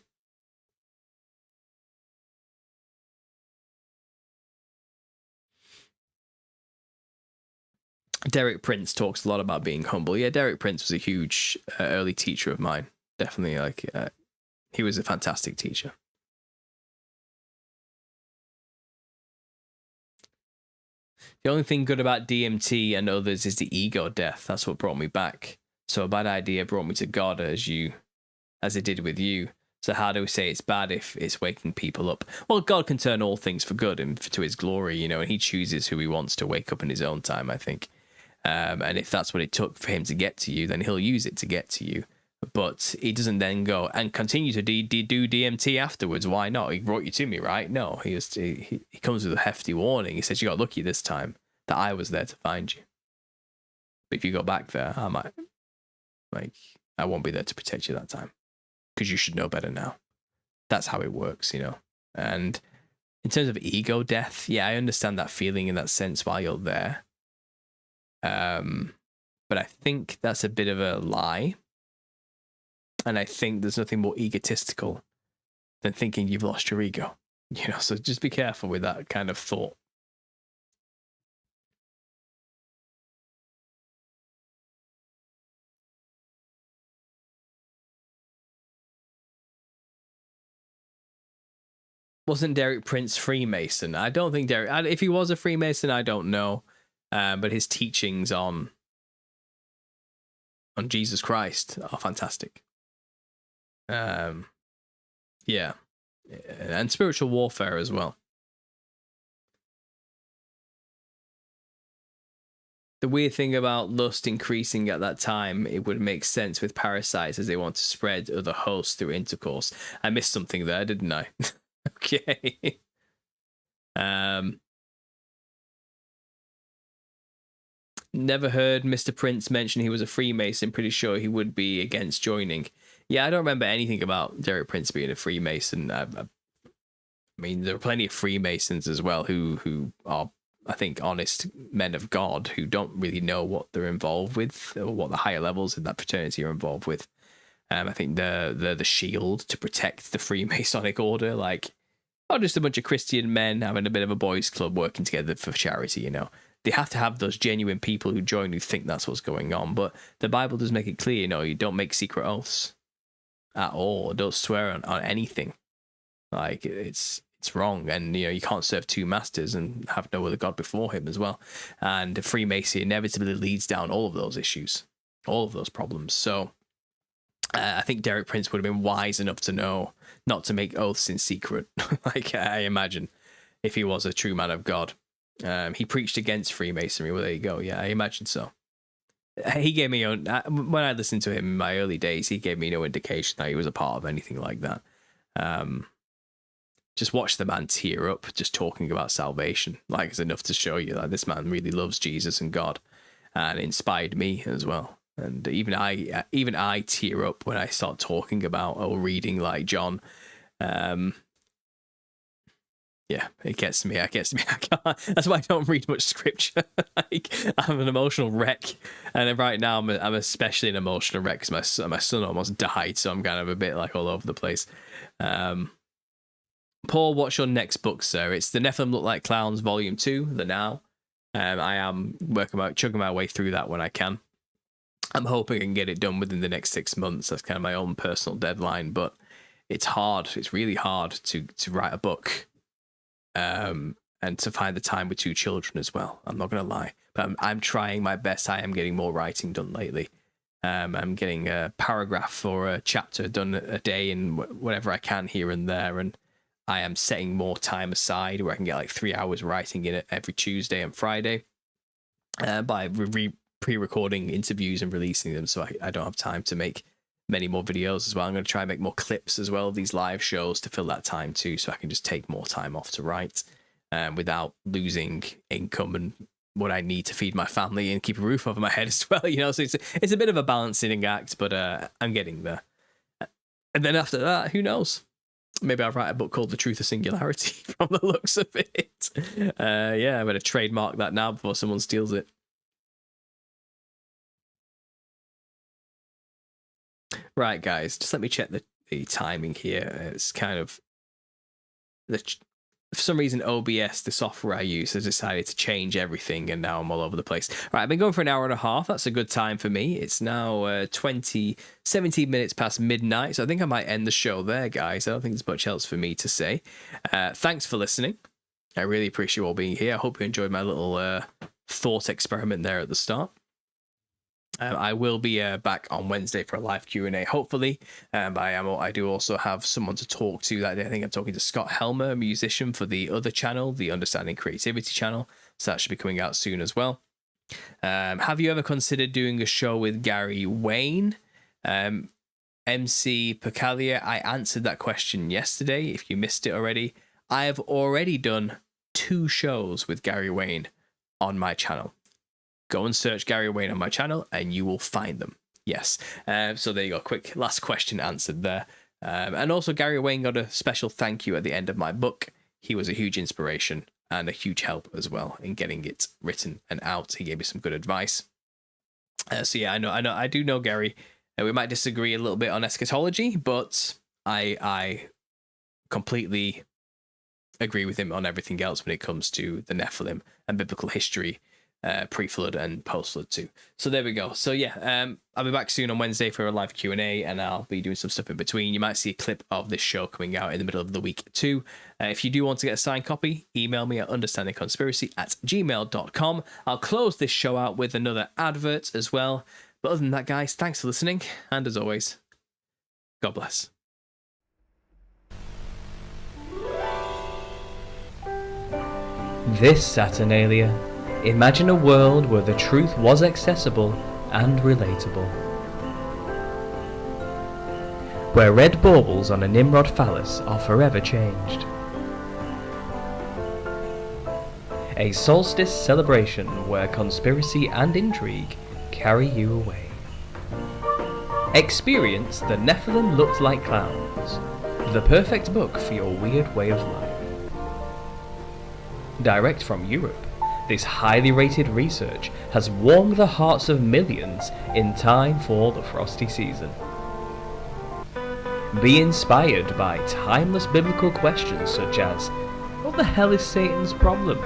Derek Prince talks a lot about being humble. Yeah, Derek Prince was a huge early teacher of mine. Definitely, he was a fantastic teacher. The only thing good about DMT and others is the ego death. That's what brought me back. So a bad idea brought me to God as it did with you. So how do we say it's bad if it's waking people up? Well, God can turn all things for good and to his glory, you know, and he chooses who he wants to wake up in his own time, I think. And if that's what it took for him to get to you, then he'll use it to get to you. But he doesn't then go and continue to do DMT afterwards. Why not? He brought you to me, right? No, he comes with a hefty warning. He says, you got lucky this time that I was there to find you. But if you go back there, I won't be there to protect you that time. Because you should know better now. That's how it works, you know. And in terms of ego death, yeah, I understand that feeling in that sense while you're there. But I think that's a bit of a lie. And I think there's nothing more egotistical than thinking you've lost your ego. You know, so just be careful with that kind of thought. Wasn't Derek Prince Freemason? I don't think Derek. If he was a Freemason, I don't know. But his teachings on Jesus Christ are fantastic. Yeah, and spiritual warfare as well. The weird thing about lust increasing at that time, it would make sense with parasites as they want to spread other hosts through intercourse. I missed something there, didn't I? Okay. Never heard Mr. Prince mention he was a Freemason. Pretty sure he would be against joining. Yeah, I don't remember anything about Derek Prince being a Freemason. I mean, there are plenty of Freemasons as well who are, I think, honest men of God who don't really know what they're involved with or what the higher levels in that fraternity are involved with. I think they're the shield to protect the Freemasonic order, like not just a bunch of Christian men having a bit of a boys' club working together for charity, you know. They have to have those genuine people who join who think that's what's going on. But the Bible does make it clear, you know, you don't make secret oaths at all. Don't swear on anything. Like, it's wrong. And, you know, you can't serve two masters and have no other God before him as well. And Freemason inevitably leads down all of those issues, all of those problems. So I think Derek Prince would have been wise enough to know not to make oaths in secret, like I imagine, if he was a true man of God. He preached against Freemasonry. Well, there you go. Yeah, I imagine so. He gave me when I listened to him in my early days, he gave me no indication that he was a part of anything like that. Just watch the man tear up just talking about salvation. Like, it's enough to show you that this man really loves Jesus and God, and it inspired me as well. And even I tear up when I start talking about or reading like John. Yeah, it gets me. I can't. That's why I don't read much scripture. Like, I'm an emotional wreck, and right now I'm especially an emotional wreck because my son almost died, so I'm kind of a bit like all over the place. Paul, what's your next book, sir? It's The Nephilim Look Like Clowns, Volume 2, The Now. I am chugging my way through that when I can. I'm hoping I can get it done within the next 6 months. That's kind of my own personal deadline, but it's hard. It's really hard to write a book. And to find the time with 2 children as well. I'm not going to lie, but I'm trying my best. I am getting more writing done lately. I'm getting a paragraph or a chapter done a day and whatever I can here and there. And I am setting more time aside where I can get like 3 hours writing in it every Tuesday and Friday by pre-recording interviews and releasing them. So I don't have time to make many more videos as well. I'm going to try and make more clips as well of these live shows to fill that time too, so I can just take more time off to write without losing income and what I need to feed my family and keep a roof over my head as well, you know. So it's a bit of a balancing act, but I'm getting there. And then after that, who knows? Maybe I'll write a book called The Truth of Singularity from the looks of it. Yeah, I'm going to trademark that now before someone steals it. Right, guys, just let me check the timing here. It's kind of for some reason OBS, the software I use, has decided to change everything, and now I'm all over the place. Right, I've been going for an hour and a half. That's a good time for me. It's now 17 minutes past midnight, so I think I might end the show there, guys. I don't think there's much else for me to say. Thanks for listening. I really appreciate you all being here. I hope you enjoyed my little thought experiment there at the start. I will be back on Wednesday for a live Q&A, hopefully. I do also have someone to talk to that day. I think I'm talking to Scott Helmer, a musician for the other channel, the Understanding Creativity channel. So that should be coming out soon as well. Have you ever considered doing a show with Gary Wayne? MC Pecalia, I answered that question yesterday. If you missed it already, I have already done 2 shows with Gary Wayne on my channel. Go and search Gary Wayne on my channel and you will find them. Yes. So there you go. Quick last question answered there. And also Gary Wayne got a special thank you at the end of my book. He was a huge inspiration and a huge help as well in getting it written and out. He gave me some good advice. So yeah, I do know Gary. We might disagree a little bit on eschatology, but I completely agree with him on everything else when it comes to the Nephilim and biblical history. pre-flood and post-flood too. So there we go. So yeah, I'll be back soon on Wednesday for a live Q&A, and I'll be doing some stuff in between. You might see a clip of this show coming out in the middle of the week too. If you do want to get a signed copy, email me at understandingconspiracy@gmail.com. I'll close this show out with another advert as well. But other than that, guys, thanks for listening, and as always, God bless. This Saturnalia. Imagine a world where the truth was accessible and relatable. Where red baubles on a Nimrod phallus are forever changed. A solstice celebration where conspiracy and intrigue carry you away. Experience The Nephilim Looked Like Clowns, the perfect book for your weird way of life. Direct from Europe, this highly rated research has warmed the hearts of millions in time for the frosty season. Be inspired by timeless biblical questions such as, what the hell is Satan's problem?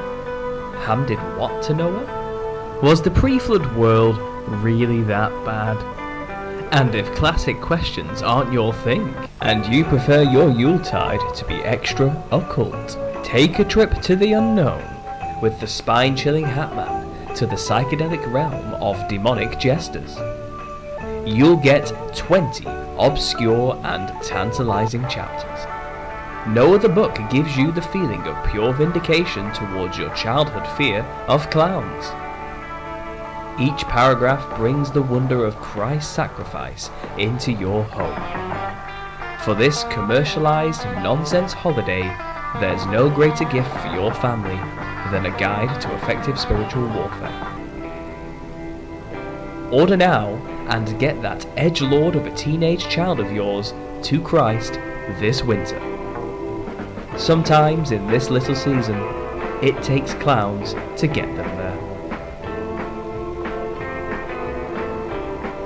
Ham did what to Noah? Was the pre-flood world really that bad? And if classic questions aren't your thing, and you prefer your Yuletide to be extra occult, take a trip to the unknown with the spine-chilling Hatman to the psychedelic realm of demonic jesters. You'll get 20 obscure and tantalizing chapters. No other book gives you the feeling of pure vindication towards your childhood fear of clowns. Each paragraph brings the wonder of Christ's sacrifice into your home. For this commercialized nonsense holiday, there's no greater gift for your family than a guide to effective spiritual warfare. Order now and get that edgelord of a teenage child of yours to Christ this winter. Sometimes in this little season, it takes clowns to get them there.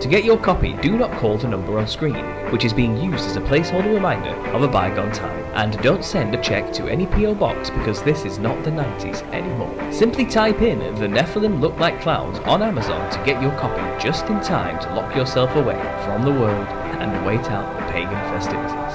To get your copy, do not call the number on screen, which is being used as a placeholder reminder of a bygone time. And don't send a check to any PO box because this is not the 90s anymore. Simply type in The Nephilim Look Like Clowns on Amazon to get your copy just in time to lock yourself away from the world and wait out the pagan festivities.